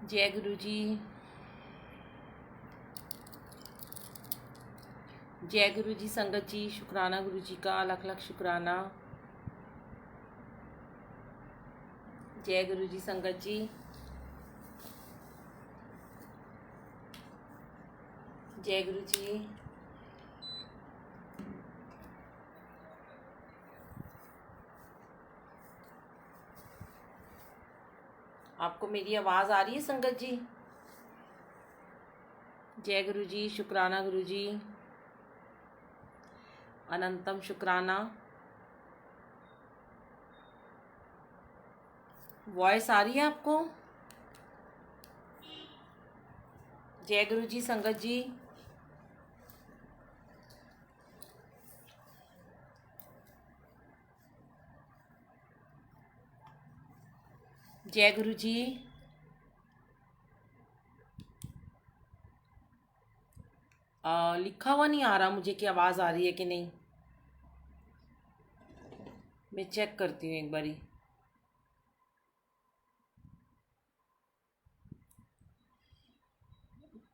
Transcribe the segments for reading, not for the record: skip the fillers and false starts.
जय गुरु जी। जय गुरु जी संगत जी, शुक्राना गुरु जी का, लख लख शुक्राना। जय गुरु जी संगत जी। जय गुरु जी। आपको मेरी आवाज़ आ रही है संगत जी? जय गुरु जी, शुक्राना गुरु जी, अनंतम शुक्राना। वॉइस आ रही है आपको? जय गुरु जी संगत जी। जय गुरु जी। लिखा हुआ नहीं आ रहा मुझे कि आवाज़ आ रही है कि नहीं। मैं चेक करती हूँ एक बारी।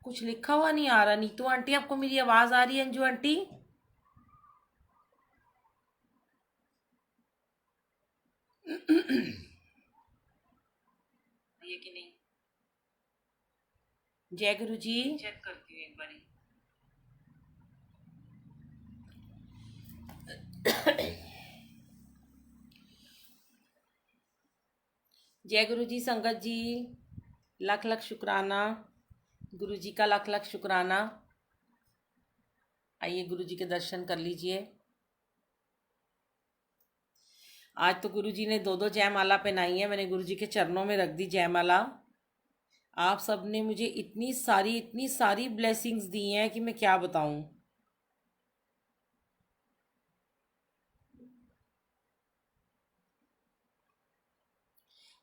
कुछ लिखा हुआ नहीं आ रहा। नीतू आंटी, आपको मेरी आवाज़ आ रही है? अंजू आंटी, ये कि नहीं? जय गुरु जी। चेक करती हूँ एक बारी। जय गुरु जी संगत जी, लख लख शुक्राना। गुरु जी का लख लख शुक्राना। आइए गुरु जी के दर्शन कर लीजिए। आज तो गुरु जी ने दो दो जयमाला पहनाई है। मैंने गुरु जी के चरणों में रख दी जयमाला। आप सब ने मुझे इतनी सारी ब्लेसिंग्स दी हैं कि मैं क्या बताऊं।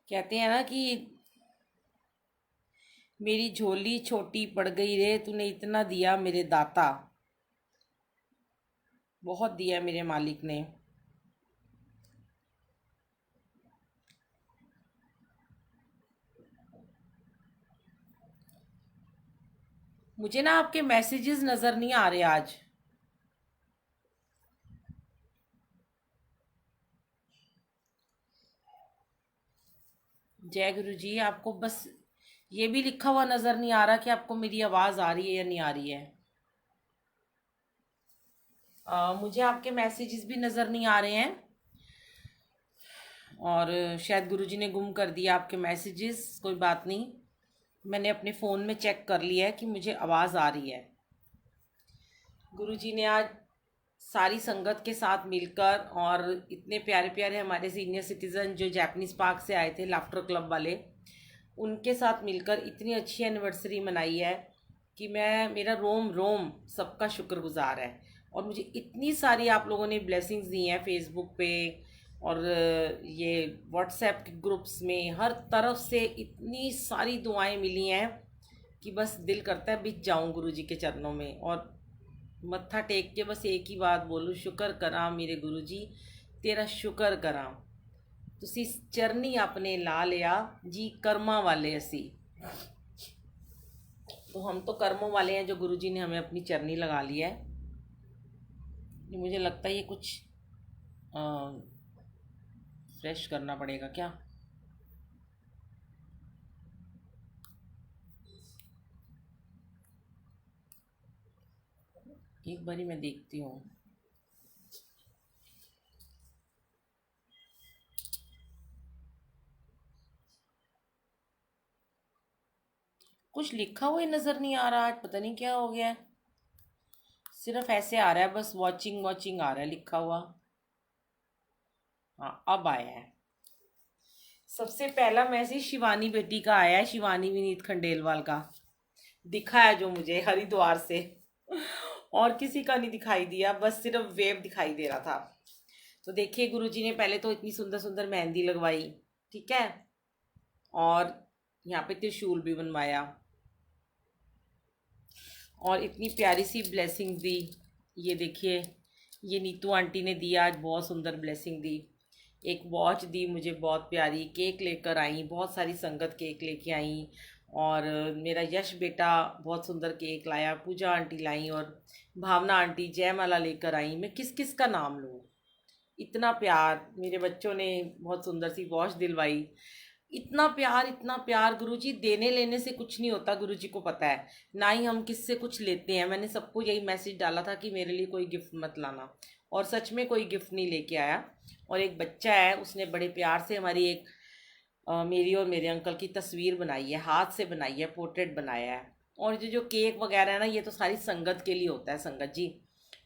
कहते हैं ना कि मेरी झोली छोटी पड़ गई रे, तूने इतना दिया मेरे दाता। बहुत दिया मेरे मालिक ने। मुझे ना आपके मैसेजेस नज़र नहीं आ रहे आज। जय गुरु जी। आपको बस ये भी लिखा हुआ नज़र नहीं आ रहा कि आपको मेरी आवाज़ आ रही है या नहीं आ रही है। मुझे आपके मैसेजेस भी नज़र नहीं आ रहे हैं और शायद गुरुजी ने गुम कर दिया आपके मैसेजेस। कोई बात नहीं, मैंने अपने फ़ोन में चेक कर लिया है कि मुझे आवाज़ आ रही है। गुरुजी ने आज सारी संगत के साथ मिलकर और इतने प्यारे प्यारे हमारे सीनियर सिटीज़न जो जापानीज़ पार्क से आए थे, लाफ्टर क्लब वाले, उनके साथ मिलकर इतनी अच्छी एनिवर्सरी मनाई है कि मेरा रोम रोम सबका शुक्रगुजार है। और मुझे इतनी सारी आप लोगों ने ब्लेसिंग्स दी हैं फेसबुक पे और ये व्हाट्सएप के ग्रुप्स में, हर तरफ से इतनी सारी दुआएं मिली हैं कि बस दिल करता है बिछ जाऊं गुरु जी के चरणों में और मत्था टेक के बस एक ही बात बोलूं, शुक्र करा मेरे गुरु जी, तेरा शुक्र करा, तुसी चरनी अपने ला लिया जी, कर्मा वाले असी। तो हम तो कर्मों वाले हैं जो गुरु जी ने हमें अपनी चरनी लगा लिया है। मुझे लगता है ये कुछ फ्रेश करना पड़ेगा क्या। एक बारी मैं देखती हूँ। कुछ लिखा हुआ ही नज़र नहीं आ रहा आज, पता नहीं क्या हो गया है। सिर्फ ऐसे आ रहा है, बस वॉचिंग वॉचिंग आ रहा है लिखा हुआ। हाँ, अब आया है। सबसे पहला मैसेज शिवानी बेटी का आया है, शिवानी विनीत खंडेलवाल का दिखा है जो मुझे हरिद्वार से। और किसी का नहीं दिखाई दिया, बस सिर्फ वेव दिखाई दे रहा था। तो देखिए गुरुजी ने पहले तो इतनी सुंदर सुंदर मेहंदी लगवाई, ठीक है, और यहाँ पे त्रिशूल भी बनवाया और इतनी प्यारी सी ब्लेसिंग दी। ये देखिए, ये नीतू आंटी ने दिया आज, बहुत सुंदर ब्लेसिंग दी। एक वॉच दी मुझे बहुत प्यारी, केक लेकर आई, बहुत सारी संगत केक लेके आई और मेरा यश बेटा बहुत सुंदर केक लाया, पूजा आंटी लाई और भावना आंटी जयमाला लेकर आई। मैं किस किस का नाम लूँ, इतना प्यार। मेरे बच्चों ने बहुत सुंदर सी वॉच दिलवाई। इतना प्यार गुरुजी, देने लेने से कुछ नहीं होता, गुरुजी को पता है। ना ही हम किससे कुछ लेते हैं। मैंने सबको यही मैसेज डाला था कि मेरे लिए कोई गिफ्ट मत लाना, और सच में कोई गिफ्ट नहीं लेके आया। और एक बच्चा है, उसने बड़े प्यार से हमारी एक मेरी और मेरे अंकल की तस्वीर बनाई है, हाथ से बनाई है, पोर्ट्रेट बनाया है। और जो जो केक वगैरह है ना, ये तो सारी संगत के लिए होता है, संगत जी,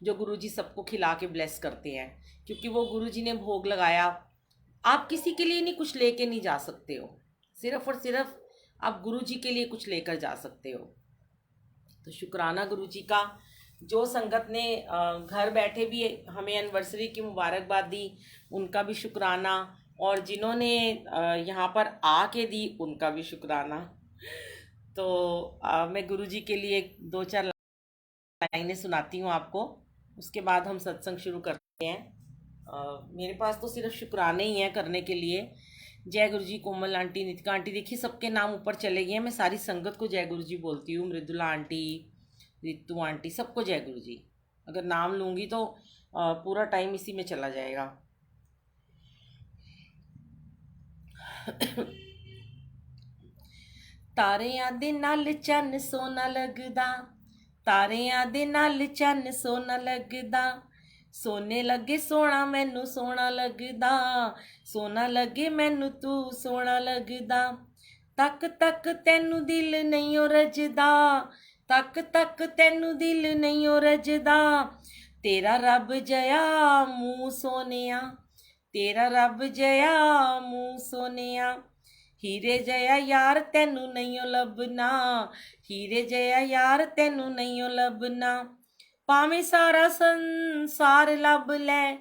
जो गुरुजी सबको खिला के ब्लेस करते हैं, क्योंकि वो गुरुजी ने भोग लगाया। आप किसी के लिए नहीं कुछ लेके नहीं जा सकते हो, सिर्फ और सिर्फ आप गुरुजी के लिए कुछ लेकर जा सकते हो। तो शुक्राना गुरुजी का, जो संगत ने घर बैठे भी हमें एनिवर्सरी की मुबारकबाद दी, उनका भी शुक्राना। और जिन्होंने यहाँ पर आके दी, उनका भी शुक्राना। तो मैं गुरुजी के लिए दो चार लाइनें सुनाती हूँ आपको, उसके बाद हम सत्संग शुरू करते हैं। मेरे पास तो सिर्फ शुक्राने ही हैं करने के लिए। जय गुरु जी, कोमल आंटी, नितिका आंटी, देखिए सबके नाम ऊपर चले गए हैं। मैं सारी संगत को जय गुरु जी बोलती हूँ, मृदुला आंटी, रितु आंटी, सबको जय गुरु जी। अगर नाम लूँगी तो पूरा टाइम इसी में चला जाएगा। तारियां दे नाल चन्न सोना लगदा, तारियां दे नाल चन्न सोना लगदा, सोने लगे सोना मैनू सोना लगदा, सोना लगे मैनू तू सोना लगदा, तक तक तेनू दिल नहीं ओ रजदा, तक तक तेनू दिल नहीं ओ रजदा, तेरा रब जया मूँ सोनिया, तेरा रब जया मूँ सोनिया, हीरे जया यार तेनू नहीं लभना, हीरे जया यार तेनू नहीं लभना, भावें सारा संसार लभ लै,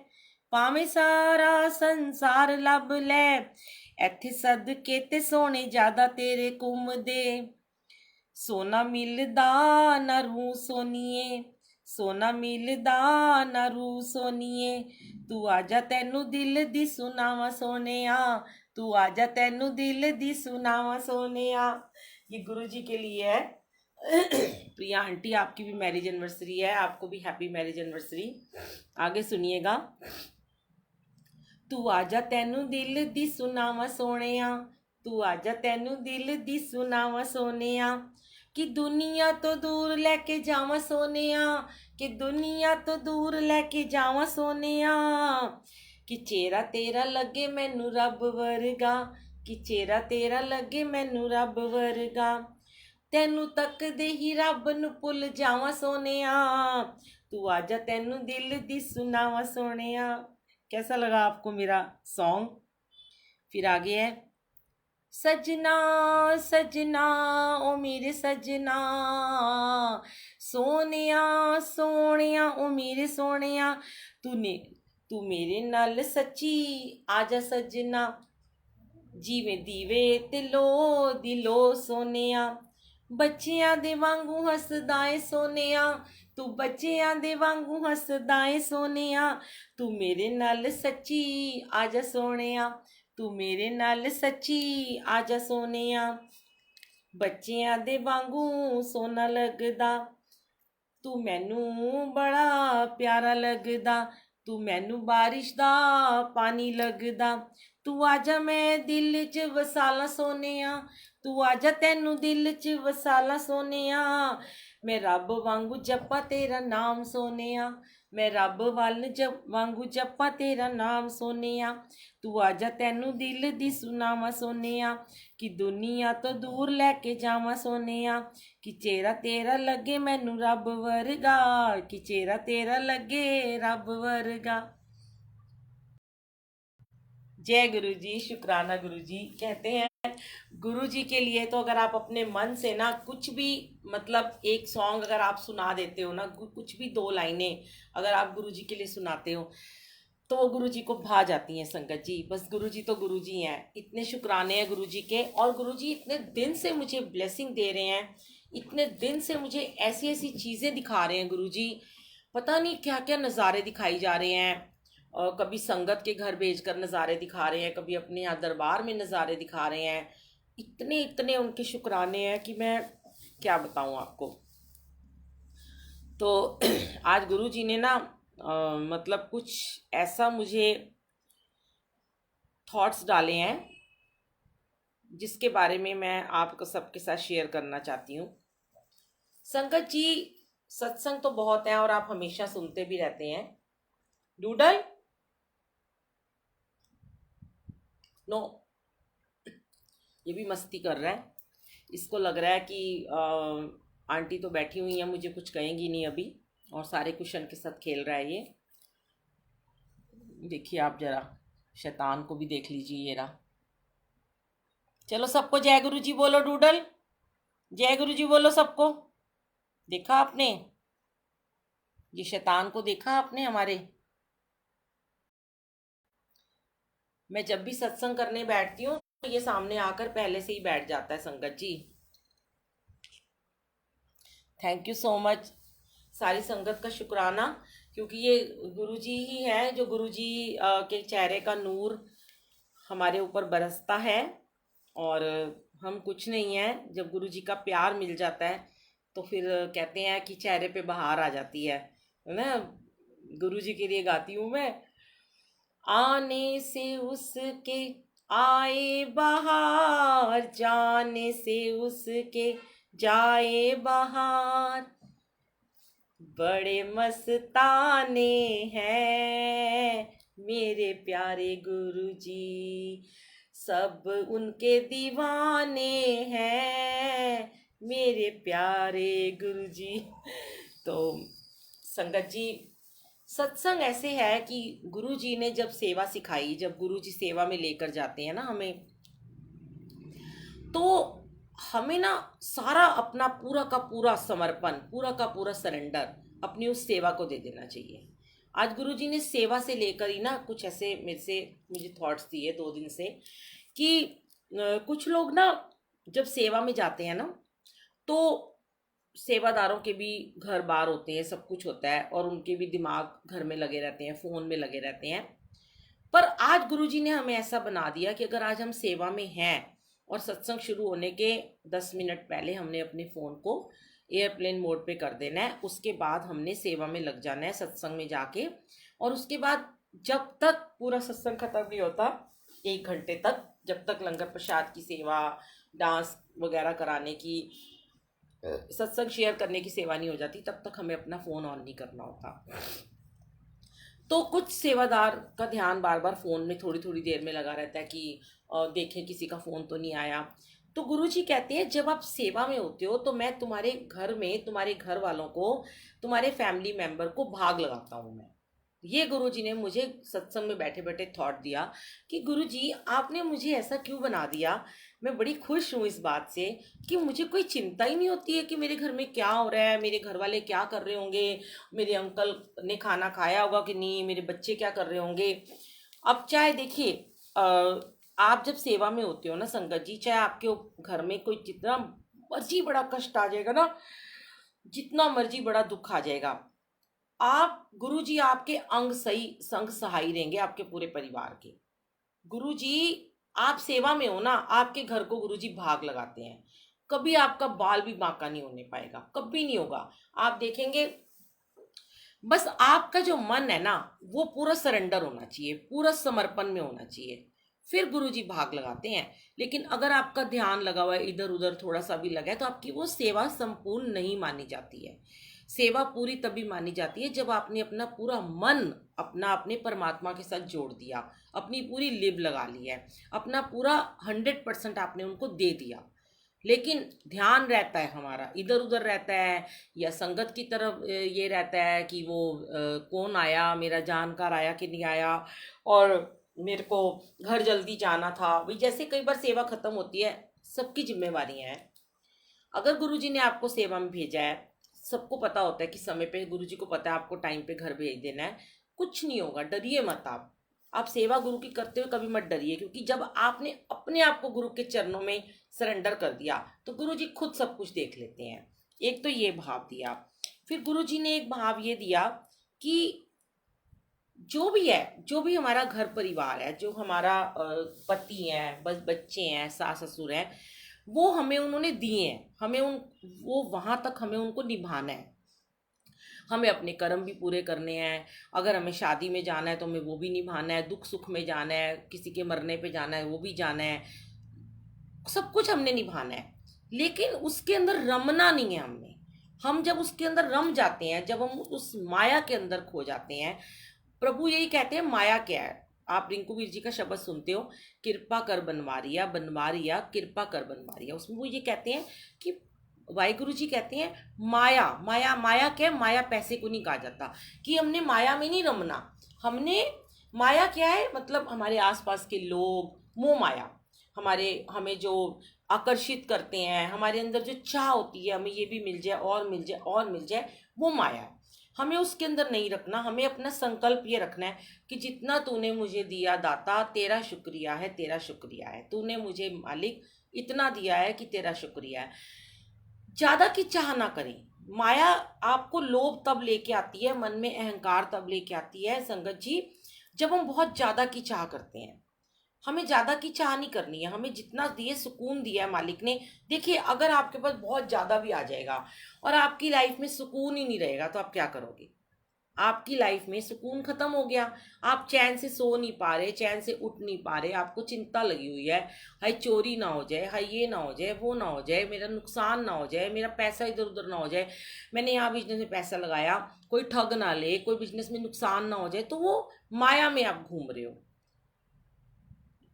भावें सारा संसार लभ लै, इत्थे सदके ते सोने ज्यादा तेरे घूमदे, सोना मिलदा ना रूह सोनिए, सोना मिलदा ना रूह सोनिए, तू आजा तेनू दिल दी सुनावा सोनिया, तू आजा तेनू दिल दी सुनावा सोनिया। ये गुरु जी के लिए है। प्रिया आंटी, आपकी भी मैरिज एनिवर्सरी है, आपको भी हैप्पी मैरिज एनिवर्सरी। आगे सुनिएगा। तू आजा तेनू दिल दी सुनावा सोनिया, तू आजा तेनू दिल दी सुनावा सोनिया, कि दुनिया तो दूर लेके जावा सोनिया, कि दुनिया तो दूर लेके जावा सोनिया, कि चेहरा तेरा लगे मैनू रब वर्गा, कि चेहरा तेरा लगे मैनू रब वर्गा, तेनू तकदे ही रब नू भुल जावा सोनिया, तू आजा तेनू दिल दी सुनावा सोनिया। कैसा लगा आपको मेरा सॉन्ग? फिर आगे है, सजना सजना ओ मेरे सजना, सोनिया सोनिया ओ मेरे सोनिया, तू मेरे नाल सच्ची आजा सजना, जीवें दीवे ते लो दिलो सोनिया, बच्चियां दे वांगू हसदा ए सोनिया, तू बच्चियां दे वांगू हसदा ए सोनिया, तू मेरे नाल सच्ची आजा सोनिया, तू मेरे नाल सच्ची आजा सोनिया, बच्चियां दे वांगू सोना लगदा, तू मैनू बड़ा प्यारा लगदा, तू मैनू बारिश दा पानी लगदा, तू आजा मैं दिल च वसाला सोनिया, तू आजा तेनू दिल च वसाला सोनिया, मैं रब वांगू जप्पा तेरा नाम सोनिया, मैं रब वाल वांगू जप्पा तेरा नाम सोनिया, तू आजा तेनू दिल दी सुनावा सोनिया, कि दुनिया तो दूर लेके जावा सोनिया, कि चेहरा तेरा लगे मैनू रब वर्गा, कि चेहरा तेरा लगे रब वर्गा। जय गुरु जी, शुक्राना गुरु जी। कहते हैं गुरु जी के लिए तो अगर आप अपने मन से ना कुछ भी, मतलब एक सॉन्ग अगर आप सुना देते हो ना, कुछ भी दो लाइनें अगर आप गुरु जी के लिए सुनाते हो, तो वो गुरु जी को भा जाती हैं संगत जी। बस गुरु जी तो गुरु जी हैं। इतने शुक्राने हैं गुरु जी के। और गुरु जी इतने दिन से मुझे ब्लेसिंग दे रहे हैं, इतने दिन से मुझे ऐसी ऐसी चीज़ें दिखा रहे हैं गुरु जी, पता नहीं क्या क्या नज़ारे दिखाई जा रहे हैं। और कभी संगत के घर भेजकर नज़ारे दिखा रहे हैं, कभी अपने यहाँ दरबार में नज़ारे दिखा रहे हैं। इतने इतने उनके शुक्राने हैं कि मैं क्या बताऊं आपको। तो आज गुरु जी ने ना मतलब कुछ ऐसा मुझे थॉट्स डाले हैं जिसके बारे में मैं आपको सबके साथ शेयर करना चाहती हूँ। संगत जी, सत्संग तो बहुत है और आप हमेशा सुनते भी रहते हैं। डूडल नो, ये भी मस्ती कर रहा है। इसको लग रहा है कि आंटी तो बैठी हुई है, मुझे कुछ कहेंगी नहीं अभी, और सारे कुशन के साथ खेल रहा है ये। देखिए आप जरा शैतान को भी देख लीजिए, ये रहा। चलो सबको जय गुरु जी बोलो। डूडल जय गुरु जी बोलो सबको। देखा आपने ये शैतान को, देखा आपने हमारे। मैं जब भी सत्संग करने बैठती हूँ तो ये सामने आकर पहले से ही बैठ जाता है। संगत जी थैंक यू सो मच, सारी संगत का शुक्राना, क्योंकि ये गुरुजी ही है जो गुरुजी के चेहरे का नूर हमारे ऊपर बरसता है। और हम कुछ नहीं है, जब गुरुजी का प्यार मिल जाता है तो फिर कहते हैं कि चेहरे पे बहार आ जाती है ना। गुरुजी के लिए गाती हूँ मैं। आने से उसके आए बहार, जाने से उसके जाए बहार, बड़े मस्ताने हैं मेरे प्यारे गुरुजी, सब उनके दीवाने हैं मेरे प्यारे गुरुजी। तो संगत जी, सत्संग ऐसे है कि गुरु जी ने जब सेवा सिखाई, जब गुरु जी सेवा में लेकर जाते हैं ना हमें, तो हमें ना सारा अपना पूरा का पूरा समर्पण, पूरा का पूरा सरेंडर अपनी उस सेवा को दे देना चाहिए। आज गुरु जी ने सेवा से लेकर ही ना कुछ ऐसे मुझे थॉट्स दिए 2 दिन से कि कुछ लोग ना जब सेवा में जाते हैं ना, तो सेवादारों के भी घर बार होते हैं, सब कुछ होता है, और उनके भी दिमाग घर में लगे रहते हैं, फ़ोन में लगे रहते हैं। पर आज गुरुजी ने हमें ऐसा बना दिया कि अगर आज हम सेवा में हैं और सत्संग शुरू होने के 10 मिनट पहले हमने अपने फ़ोन को एयरप्लेन मोड पे कर देना है, उसके बाद हमने सेवा में लग जाना है सत्संग में जाके। और उसके बाद जब तक पूरा सत्संग खत्म नहीं होता, 1 घंटे तक, जब तक लंगर प्रसाद की सेवा, डांस वगैरह कराने की, सत्संग शेयर करने की सेवा नहीं हो जाती, तब तक हमें अपना फ़ोन ऑन नहीं करना होता। तो कुछ सेवादार का ध्यान बार बार फ़ोन में थोड़ी थोड़ी देर में लगा रहता है कि देखें किसी का फ़ोन तो नहीं आया। तो गुरुजी कहते हैं जब आप सेवा में होते हो तो मैं तुम्हारे घर में, तुम्हारे घर वालों को, तुम्हारे फैमिली मेंबर को भाग लगाता हूँ मैं। ये गुरुजी ने मुझे सत्संग में बैठे बैठे थॉट दिया कि गुरुजी आपने मुझे ऐसा क्यों बना दिया। मैं बड़ी खुश हूँ इस बात से कि मुझे कोई चिंता ही नहीं होती है कि मेरे घर में क्या हो रहा है, मेरे घर वाले क्या कर रहे होंगे, मेरे अंकल ने खाना खाया होगा कि नहीं, मेरे बच्चे क्या कर रहे होंगे। अब चाहे देखिए, आप जब सेवा में होते हो ना संगत जी, चाहे आपके घर में कोई जितना मर्जी बड़ा कष्ट आ जाएगा ना, जितना मर्जी बड़ा दुख आ जाएगा, आप गुरुजी आपके अंग सही संग सहाई रहेंगे, आपके पूरे परिवार के। गुरुजी, आप सेवा में हो ना, आपके घर को गुरुजी भाग लगाते हैं। कभी आपका बाल भी बांका नहीं होने पाएगा, कभी नहीं होगा। आप देखेंगे, बस आपका जो मन है ना वो पूरा सरेंडर होना चाहिए, पूरा समर्पण में होना चाहिए, फिर गुरुजी भाग लगाते हैं। लेकिन अगर आपका ध्यान लगा हुआ है इधर उधर थोड़ा सा भी लगा है, तो आपकी वो सेवा संपूर्ण नहीं मानी जाती है। सेवा पूरी तभी मानी जाती है जब आपने अपना पूरा मन अपने परमात्मा के साथ जोड़ दिया, अपनी पूरी लिव लगा ली है, अपना पूरा 100% आपने उनको दे दिया। लेकिन ध्यान रहता है हमारा इधर उधर रहता है, या संगत की तरफ ये रहता है कि वो कौन आया, मेरा जानकार आया कि नहीं आया, और मेरे को घर जल्दी जाना था। भाई जैसे कई बार सेवा खत्म होती है, सबकी जिम्मेवारियां हैं। अगर गुरुजी ने आपको सेवा में भेजा है, सबको पता होता है कि समय पे, गुरुजी को पता है आपको टाइम पे घर भेज देना है, कुछ नहीं होगा, डरिए मत आप सेवा गुरु की करते हुए कभी मत डरिए, क्योंकि जब आपने अपने आप को गुरु के चरणों में सरेंडर कर दिया तो गुरु जी खुद सब कुछ देख लेते हैं। एक तो ये भाव दिया, फिर गुरु जी ने एक भाव ये दिया कि जो भी है, जो भी हमारा घर परिवार है, जो हमारा पति है, बस बच्चे हैं, सास ससुर हैं, वो हमें उन्होंने दिए हैं, हमें उन वो वहाँ तक हमें उनको निभाना है। हमें अपने कर्म भी पूरे करने हैं। अगर हमें शादी में जाना है तो हमें वो भी निभाना है, दुख सुख में जाना है, किसी के मरने पे जाना है वो भी जाना है, सब कुछ हमने निभाना है। लेकिन उसके अंदर रमना नहीं है हमने। हम जब उसके अंदर रम जाते हैं, जब हम उस माया के अंदर खो जाते हैं, प्रभु यही कहते हैं माया क्या है। आप रिंकू वीर जी का शब्द सुनते हो, कृपा कर बनवारिया बनवारिया कृपा कर बनवारिया, उसमें वो ये कहते हैं कि वाहिगुरु जी कहते हैं माया माया माया क्या है, माया पैसे को नहीं कहा जाता, कि हमने माया में नहीं रमना। हमने माया क्या है, मतलब हमारे आसपास के लोग, मोह माया, हमारे हमें जो आकर्षित करते हैं, हमारे अंदर जो चाह होती है हमें ये भी मिल जाए और मिल जाए और मिल जाए, वो माया है। हमें उसके अंदर नहीं रखना। हमें अपना संकल्प ये रखना है कि जितना तूने मुझे दिया दाता, तेरा शुक्रिया है, तेरा शुक्रिया है, तूने मुझे मालिक इतना दिया है कि तेरा शुक्रिया है। ज्यादा की चाह ना करें। माया आपको लोभ तब लेके आती है, मन में अहंकार तब लेके आती है संगत जी, जब हम बहुत ज्यादा की चाह करते हैं। हमें ज्यादा की चाह नहीं करनी है। हमें जितना दिए सुकून दिया है मालिक ने, देखिए अगर आपके पास बहुत ज्यादा भी आ जाएगा और आपकी लाइफ में सुकून ही नहीं रहेगा तो आप क्या करोगे? आपकी लाइफ में सुकून खत्म हो गया। आप चैन से सो नहीं पा रहे, चैन से उठ नहीं पा रहे, आपको चिंता लगी हुई है, हाय चोरी ना हो जाए, हाय ये ना हो जाए, वो ना हो जाए, मेरा नुकसान ना हो जाए, मेरा पैसा इधर उधर ना हो जाए, मैंने यहाँ बिजनेस में पैसा लगाया कोई ठग ना ले, कोई बिजनेस में नुकसान ना हो जाए, तो वो माया में आप घूम रहे हो।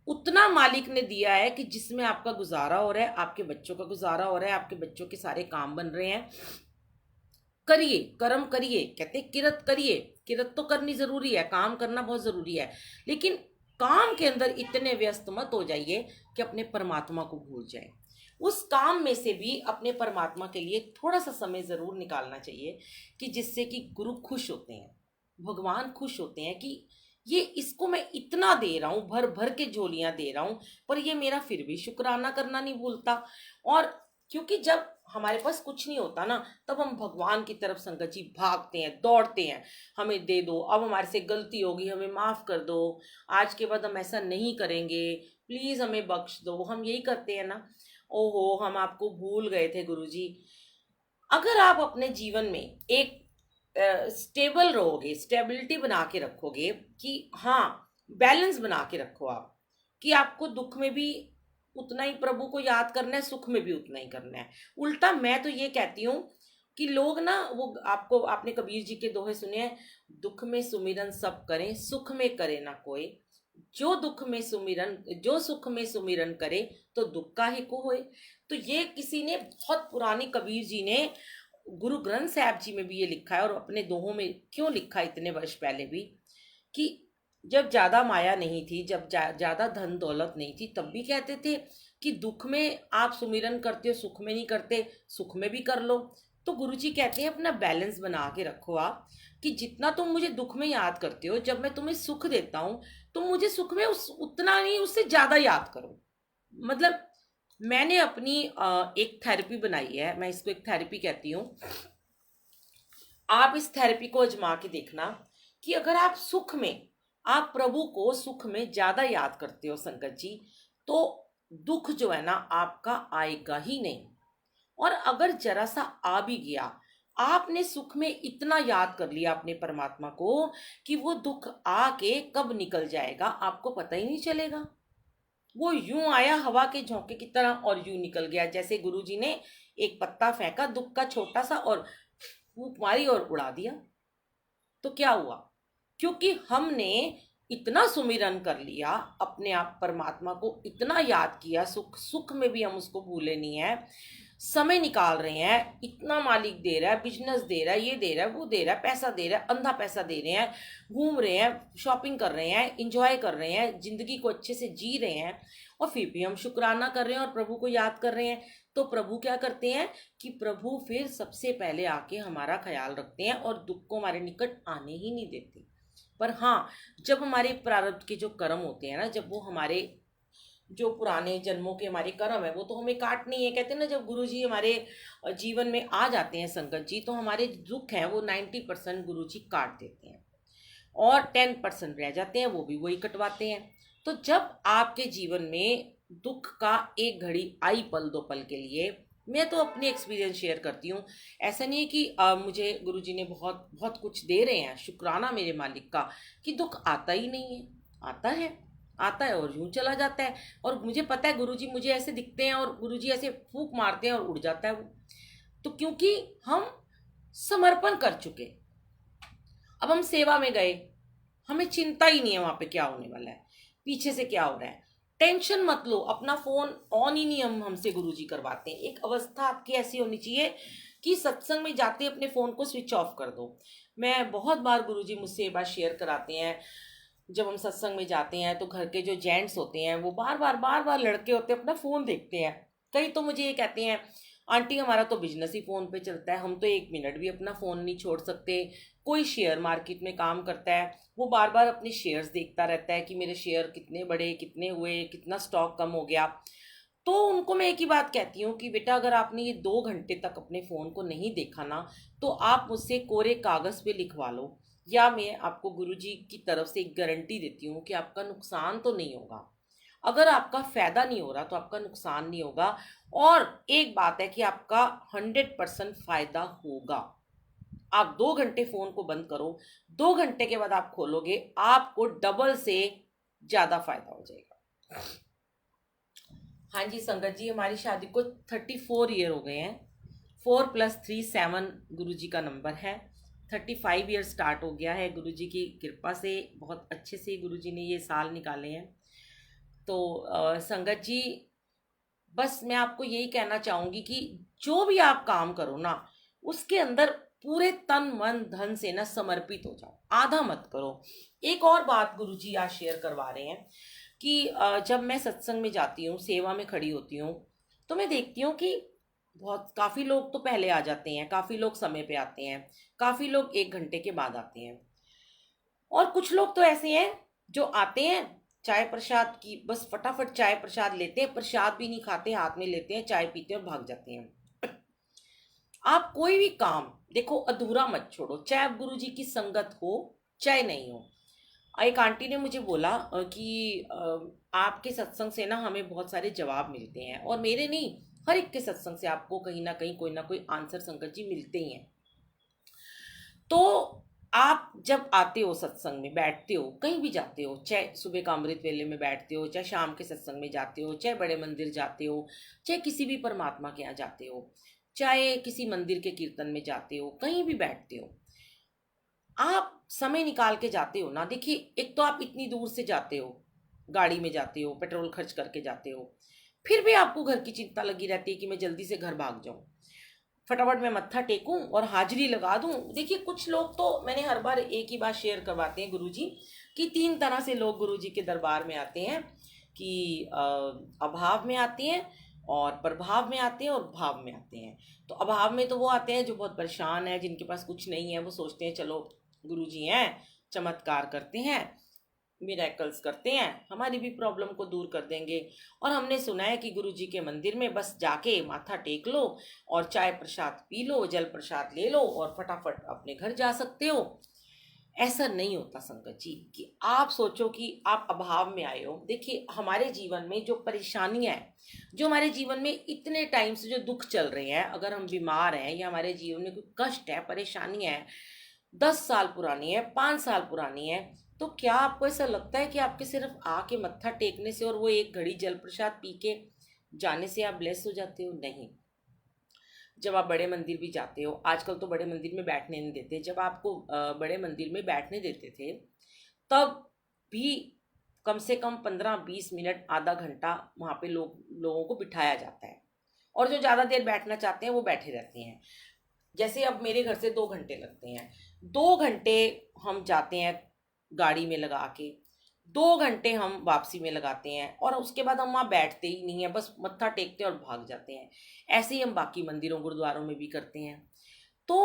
उतना मालिक ने दिया है कि जिसमें आपका गुजारा हो रहा है, आपके बच्चों का गुजारा हो रहा है, आपके बच्चों के सारे काम बन रहे हैं। करिए, कर्म करिए, कहते हैं किरत करिए। किरत तो करनी जरूरी है, काम करना बहुत जरूरी है, लेकिन काम के अंदर इतने व्यस्त मत हो जाइए कि अपने परमात्मा को भूल जाए। उस काम में से भी अपने परमात्मा के लिए थोड़ा सा समय जरूर निकालना चाहिए, कि जिससे कि गुरु खुश होते हैं, भगवान खुश होते हैं कि ये इसको मैं इतना दे रहा हूँ, भर भर के झोलियां दे रहा हूँ, पर ये मेरा फिर भी शुक्राना करना नहीं भूलता। और क्योंकि जब हमारे पास कुछ नहीं होता ना, तब हम भगवान की तरफ संगत जी भागते हैं, दौड़ते हैं, हमें दे दो, अब हमारे से गलती होगी, हमें माफ कर दो, आज के बाद हम ऐसा नहीं करेंगे, प्लीज हमें बख्श दो, हम यही करते हैं ना। ओहो, हम आपको भूल गए थे गुरुजी। अगर आप अपने जीवन में एक स्टेबल रहोगे, स्टेबिलिटी बना के रखोगे, कि हाँ बैलेंस बना के रखो आप, कि आपको दुख में भी उतना ही प्रभु को याद करना है, सुख में भी उतना ही करना है। उल्टा मैं तो ये कहती हूँ कि लोग ना, वो आपको, आपने कबीर जी के दोहे सुने हैं, दुख में सुमिरन सब करें, सुख में करे ना कोई, जो दुख में सुमिरन, जो सुख में सुमिरन करे, तो दुख का ही को होए। तो ये किसी ने बहुत पुरानी, कबीर जी ने गुरु ग्रंथ साहब जी में भी ये लिखा है, और अपने दोहों में क्यों लिखा इतने वर्ष पहले भी, कि जब ज्यादा माया नहीं थी, जब ज्यादा धन दौलत नहीं थी, तब भी कहते थे कि दुख में आप सुमिरन करते हो, सुख में नहीं करते, सुख में भी कर लो। तो गुरु जी कहते हैं अपना बैलेंस बना के रखो आप, कि जितना तुम मुझे दुख में याद करते हो, जब मैं तुम्हें सुख देता हूँ, तुम मुझे सुख में उस उतना नहीं, उससे ज्यादा याद करो। मतलब मैंने अपनी एक थेरेपी बनाई है, मैं इसको एक थेरेपी कहती हूँ। आप इस थेरेपी को आजमा के देखना, कि अगर आप सुख में, आप प्रभु को सुख में ज्यादा याद करते हो संगत जी, तो दुख जो है ना आपका आएगा ही नहीं। और अगर जरा सा आ भी गया, आपने सुख में इतना याद कर लिया अपने परमात्मा को, कि वो दुख आके कब निकल जाएगा आपको पता ही नहीं चलेगा। वो यूं आया हवा के झोंके की तरह और यूं निकल गया, जैसे गुरुजी ने एक पत्ता फेंका दुख का छोटा सा, और फूंक मारी और उड़ा दिया। तो क्या हुआ? क्योंकि हमने इतना सुमिरन कर लिया, अपने आप परमात्मा को इतना याद किया, सुख सुख में भी हम उसको भूले नहीं है, समय निकाल रहे हैं, इतना मालिक दे रहा है, बिजनेस दे रहा है, ये दे रहा है, वो दे रहा है, पैसा दे रहा है, अंधा पैसा दे रहे हैं, घूम रहे हैं, शॉपिंग कर रहे हैं, इंजॉय कर रहे हैं, जिंदगी को अच्छे से जी रहे हैं, और फिर भी हम शुक्राना कर रहे हैं और प्रभु को याद कर रहे हैं। तो प्रभु क्या करते हैं कि प्रभु फिर सबसे पहले आके हमारा ख्याल रखते हैं और दुख को हमारे निकट आने ही नहीं देते। पर हाँ, जब हमारे प्रारब्ध के जो कर्म होते हैं ना, जब वो हमारे जो पुराने जन्मों के हमारे कर्म है, वो तो हमें काटनी है। कहते हैं ना, जब गुरु जी हमारे जीवन में आ जाते हैं संगत जी, तो हमारे दुख हैं वो 90% गुरु जी काट देते हैं। और 10% रह जाते हैं, वो भी वही कटवाते हैं। तो जब आपके जीवन में दुख का एक घड़ी आई पल दो पल के लिए, मैं तो अपनी एक्सपीरियंस शेयर करती हूँ। ऐसा नहीं है कि मुझे गुरुजी ने बहुत बहुत कुछ दे रहे हैं, शुक्राना मेरे मालिक का कि दुख आता ही नहीं है। आता है, आता है और यूं चला जाता है। और मुझे पता है गुरुजी मुझे ऐसे दिखते हैं और गुरुजी ऐसे फूंक मारते हैं और उड़ जाता है वो। तो क्योंकि हम समर्पण कर चुके, अब हम सेवा में गए, हमें चिंता ही नहीं है वहां पे क्या होने वाला है, पीछे से क्या हो रहा है। टेंशन मत लो, अपना फोन ऑन ही नहीं हम हमसे गुरुजी करवाते हैं। एक अवस्था आपकी ऐसी होनी चाहिए कि सत्संग में जाते अपने फोन को स्विच ऑफ कर दो। मैं बहुत बार गुरुजी मुझसे ये बात शेयर कराते हैं, जब हम सत्संग में जाते हैं तो घर के जो जेंट्स होते हैं वो बार बार लड़के होते हैं अपना फोन देखते हैं। कई तो मुझे ये कहते हैं, आंटी हमारा तो बिजनेस ही फोन पे चलता है, हम तो एक मिनट भी अपना फोन नहीं छोड़ सकते। कोई शेयर मार्केट में काम करता है, वो बार बार अपने शेयर्स देखता रहता है कि मेरे शेयर कितने बढ़े, कितने हुए, कितना स्टॉक कम हो गया। तो उनको मैं एक ही बात कहती हूँ कि बेटा अगर आपने ये 2 घंटे तक अपने फ़ोन को नहीं देखा ना, तो आप मुझसे कोरे कागज़ पे लिखवा लो, या मैं आपको गुरुजी की तरफ से एक गारंटी देती हूँ कि आपका नुकसान तो नहीं होगा। अगर आपका फ़ायदा नहीं हो रहा तो आपका नुकसान नहीं होगा। और एक बात है कि आपका 100% फ़ायदा होगा। आप 2 घंटे फ़ोन को बंद करो, 2 घंटे के बाद आप खोलोगे, आपको डबल से ज़्यादा फ़ायदा हो जाएगा। हाँ जी संगत जी, हमारी शादी को 34 ईयर हो गए हैं। 4+3 7 गुरु जी का नंबर है। 35 ईयर स्टार्ट हो गया है गुरु जी की कृपा से। बहुत अच्छे से गुरु जी ने ये साल निकाले हैं। तो संगत जी, बस मैं आपको यही कहना चाहूँगी कि जो भी आप काम करो ना, उसके अंदर पूरे तन मन धन से ना समर्पित हो जाओ, आधा मत करो। एक और बात गुरु जी आज शेयर करवा रहे हैं कि जब मैं सत्संग में जाती हूँ, सेवा में खड़ी होती हूँ, तो मैं देखती हूँ कि बहुत काफ़ी लोग तो पहले आ जाते हैं, काफ़ी लोग समय पे आते हैं, काफ़ी लोग 1 घंटे के बाद आते हैं, और कुछ लोग तो ऐसे हैं जो आते हैं, चाय प्रसाद की बस फटाफट चाय प्रसाद लेते हैं, प्रसाद भी नहीं खाते, हाथ में लेते हैं, चाय पीते हैं और भाग जाते हैं। आप कोई भी काम देखो अधूरा मत छोड़ो, चाहे आप गुरु जी की संगत हो चाहे नहीं हो। एक आंटी ने मुझे बोला कि आपके सत्संग से ना हमें बहुत सारे जवाब मिलते हैं, और मेरे नहीं, हर एक के सत्संग से आपको कहीं ना कोई आंसर संगत जी मिलते ही हैं। तो आप जब आते हो सत्संग में, बैठते हो, कहीं भी जाते हो, चाहे सुबह का अमृत वेले में बैठते हो, चाहे शाम के सत्संग में जाते हो, चाहे बड़े मंदिर जाते हो, चाहे किसी भी परमात्मा के यहाँ जाते हो, चाहे किसी मंदिर के कीर्तन में जाते हो, कहीं भी बैठते हो, आप समय निकाल के जाते हो ना। देखिए, एक तो आप इतनी दूर से जाते हो, गाड़ी में जाते हो, पेट्रोल खर्च करके जाते हो, फिर भी आपको घर की चिंता लगी रहती है कि मैं जल्दी से घर भाग जाऊं, फटाफट मैं मत्था टेकूं और हाजिरी लगा दूं। देखिए, कुछ लोग तो मैंने हर बार एक ही बात शेयर करवाते हैं गुरुजी कि 3 तरह से लोग गुरुजी के दरबार में आते हैं, कि अभाव में आते हैं, और प्रभाव में आते हैं, और भाव में आते हैं। तो अभाव में तो वो आते हैं जो बहुत परेशान है, जिनके पास कुछ नहीं है, वो सोचते हैं चलो गुरुजी हैं, चमत्कार करते हैं, मिरेकल्स करते हैं, हमारी भी प्रॉब्लम को दूर कर देंगे। और हमने सुना है कि गुरुजी के मंदिर में बस जाके माथा टेक लो और चाय प्रसाद पी लो, जल प्रसाद ले लो और फटाफट अपने घर जा सकते हो। ऐसा नहीं होता संगत जी, कि आप सोचो कि आप अभाव में आए हो। देखिए, हमारे जीवन में जो परेशानियां हैं, जो हमारे जीवन में इतने टाइम से जो दुख चल रहे हैं, अगर हम बीमार हैं या हमारे जीवन में कोई कष्ट है, परेशानियां हैं, 10 साल पुरानी है, 5 साल पुरानी है, तो क्या आपको ऐसा लगता है कि आपके सिर्फ आके मत्था टेकने से और वो एक घड़ी जल प्रसाद पी के जाने से आप ब्लेस हो जाते हो? नहीं। जब आप बड़े मंदिर भी जाते हो, आजकल तो बड़े मंदिर में बैठने नहीं देते, जब आपको बड़े मंदिर में बैठने देते थे, तब भी कम से कम 15-20 मिनट, आधा घंटा वहाँ पे लोगों को बिठाया जाता है, और जो ज़्यादा देर बैठना चाहते हैं वो बैठे रहते हैं। जैसे अब मेरे घर से 2 घंटे लगते हैं, 2 घंटे हम जाते हैं गाड़ी में लगा के, 2 घंटे हम वापसी में लगाते हैं, और उसके बाद हम वहाँ बैठते ही नहीं है, बस मत्था टेकते हैं और भाग जाते हैं। ऐसे ही हम बाकी मंदिरों गुरुद्वारों में भी करते हैं। तो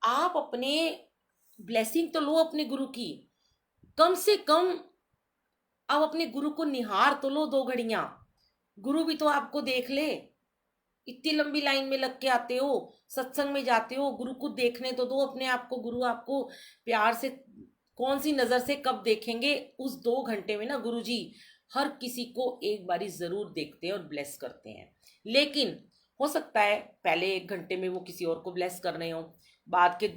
आप अपने ब्लेसिंग तो लो अपने गुरु की, कम से कम आप अपने गुरु को निहार तो लो 2 घड़ियाँ। गुरु भी तो आपको देख ले, इतनी लंबी लाइन में लग के आते हो, सत्संग में जाते हो, गुरु को देखने तो दो अपने आप को। गुरु आपको प्यार से कौन सी नज़र से कब देखेंगे, उस 2 घंटे में ना गुरुजी हर किसी को एक बारी ज़रूर देखते हैं और ब्लेस करते हैं। लेकिन हो सकता है पहले 1 घंटे में वो किसी और को ब्लेस कर रहे हो, बाद के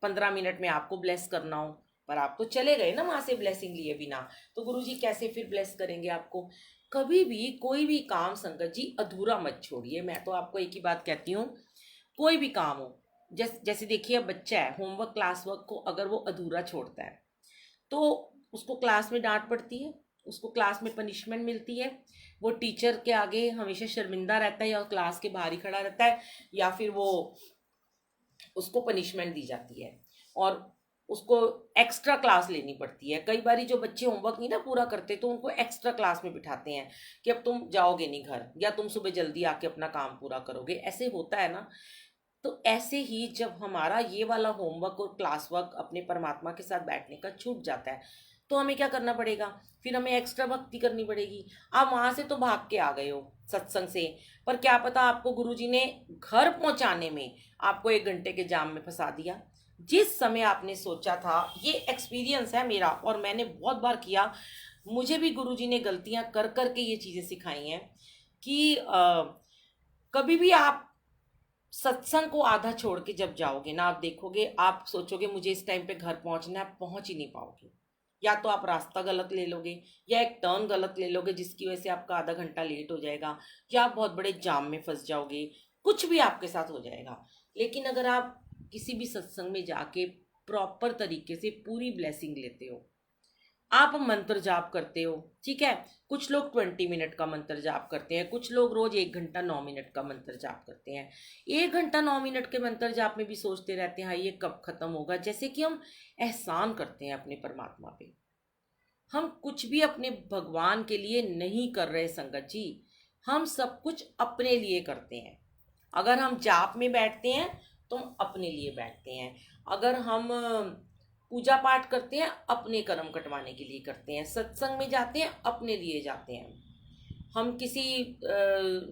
15 मिनट में आपको ब्लेस करना हो, पर आप तो चले गए ना वहाँ से ब्लेसिंग लिए बिना, तो गुरुजी कैसे फिर ब्लेस करेंगे आपको। कभी भी कोई भी काम संगत जी अधूरा मत छोड़िए। मैं तो आपको एक ही बात कहती हूँ, कोई भी काम हो, जैसे देखिए बच्चा है, होमवर्क क्लास वर्क को अगर वो अधूरा छोड़ता है तो उसको क्लास में डांट पड़ती है, उसको क्लास में पनिशमेंट मिलती है, वो टीचर के आगे हमेशा शर्मिंदा रहता है या क्लास के बाहर ही खड़ा रहता है, या फिर वो उसको पनिशमेंट दी जाती है और उसको एक्स्ट्रा क्लास लेनी पड़ती है। कई बार जो बच्चे होमवर्क नहीं ना पूरा करते तो उनको एक्स्ट्रा क्लास में बिठाते हैं कि अब तुम जाओगे नहीं घर, या तुम सुबह जल्दी आके अपना काम पूरा करोगे, ऐसे होता है ना। तो ऐसे ही जब हमारा ये वाला होमवर्क और क्लास वर्क अपने परमात्मा के साथ बैठने का छूट जाता है तो हमें क्या करना पड़ेगा, फिर हमें एक्स्ट्रा भक्ति करनी पड़ेगी। आप वहाँ से तो भाग के आ गए हो सत्संग से, पर क्या पता आपको गुरुजी ने घर पहुँचाने में आपको 1 घंटे के जाम में फंसा दिया। जिस समय आपने सोचा था, ये एक्सपीरियंस है मेरा और मैंने बहुत बार किया, मुझे भी गुरुजी ने गलतियाँ कर कर के ये चीज़ें सिखाई हैं कि कभी भी आप सत्संग को आधा छोड़ के जब जाओगे ना, आप देखोगे, आप सोचोगे मुझे इस टाइम पे घर पहुंचना है, पहुंच ही नहीं पाओगे। या तो आप रास्ता गलत ले लोगे या एक टर्न गलत ले लोगे जिसकी वजह से आपका आधा घंटा लेट हो जाएगा, या आप बहुत बड़े जाम में फंस जाओगे, कुछ भी आपके साथ हो जाएगा। लेकिन अगर आप किसी भी सत्संग में जाके प्रॉपर तरीके से पूरी ब्लेसिंग लेते हो, आप मंत्र जाप करते हो, ठीक है, कुछ लोग 20 मिनट का मंत्र जाप करते हैं, कुछ लोग रोज 1 घंटा 9 मिनट का मंत्र जाप करते हैं। 1 घंटा 9 मिनट के मंत्र जाप में भी सोचते रहते हैं हाँ ये कब खत्म होगा, जैसे कि हम एहसान करते हैं अपने परमात्मा पे। हम कुछ भी अपने भगवान के लिए नहीं कर रहे संगत जी, हम सब कुछ अपने लिए करते हैं। अगर हम जाप में बैठते हैं तो हम अपने लिए बैठते हैं, अगर हम पूजा पाठ करते हैं अपने कर्म कटवाने के लिए करते हैं, सत्संग में जाते हैं अपने लिए जाते हैं, हम किसी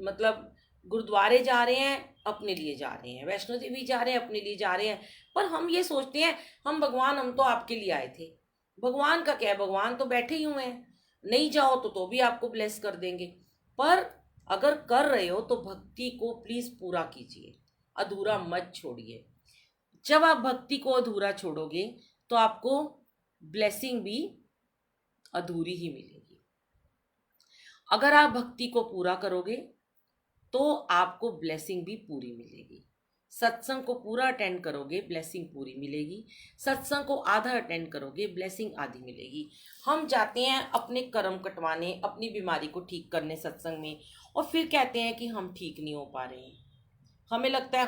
मतलब गुरुद्वारे जा रहे हैं अपने लिए जा रहे हैं, वैष्णो देवी जा रहे हैं अपने लिए जा रहे हैं, पर हम ये सोचते हैं हम भगवान हम तो आपके लिए आए थे। भगवान का क्या है, भगवान तो बैठे ही हुए हैं, नहीं जाओ तो भी आपको ब्लेस कर देंगे। पर अगर कर रहे हो तो भक्ति को प्लीज पूरा कीजिए, अधूरा मत छोड़िए। जब आप भक्ति को अधूरा छोड़ोगे तो आपको ब्लेसिंग भी अधूरी ही मिलेगी। अगर आप भक्ति को पूरा करोगे तो आपको ब्लेसिंग भी पूरी मिलेगी। सत्संग को पूरा अटेंड करोगे ब्लेसिंग पूरी मिलेगी, सत्संग को आधा अटेंड करोगे ब्लेसिंग आधी मिलेगी। हम जाते हैं अपने कर्म कटवाने, अपनी बीमारी को ठीक करने सत्संग में, और फिर कहते हैं कि हम ठीक नहीं हो पा रहे हैं। हमें लगता है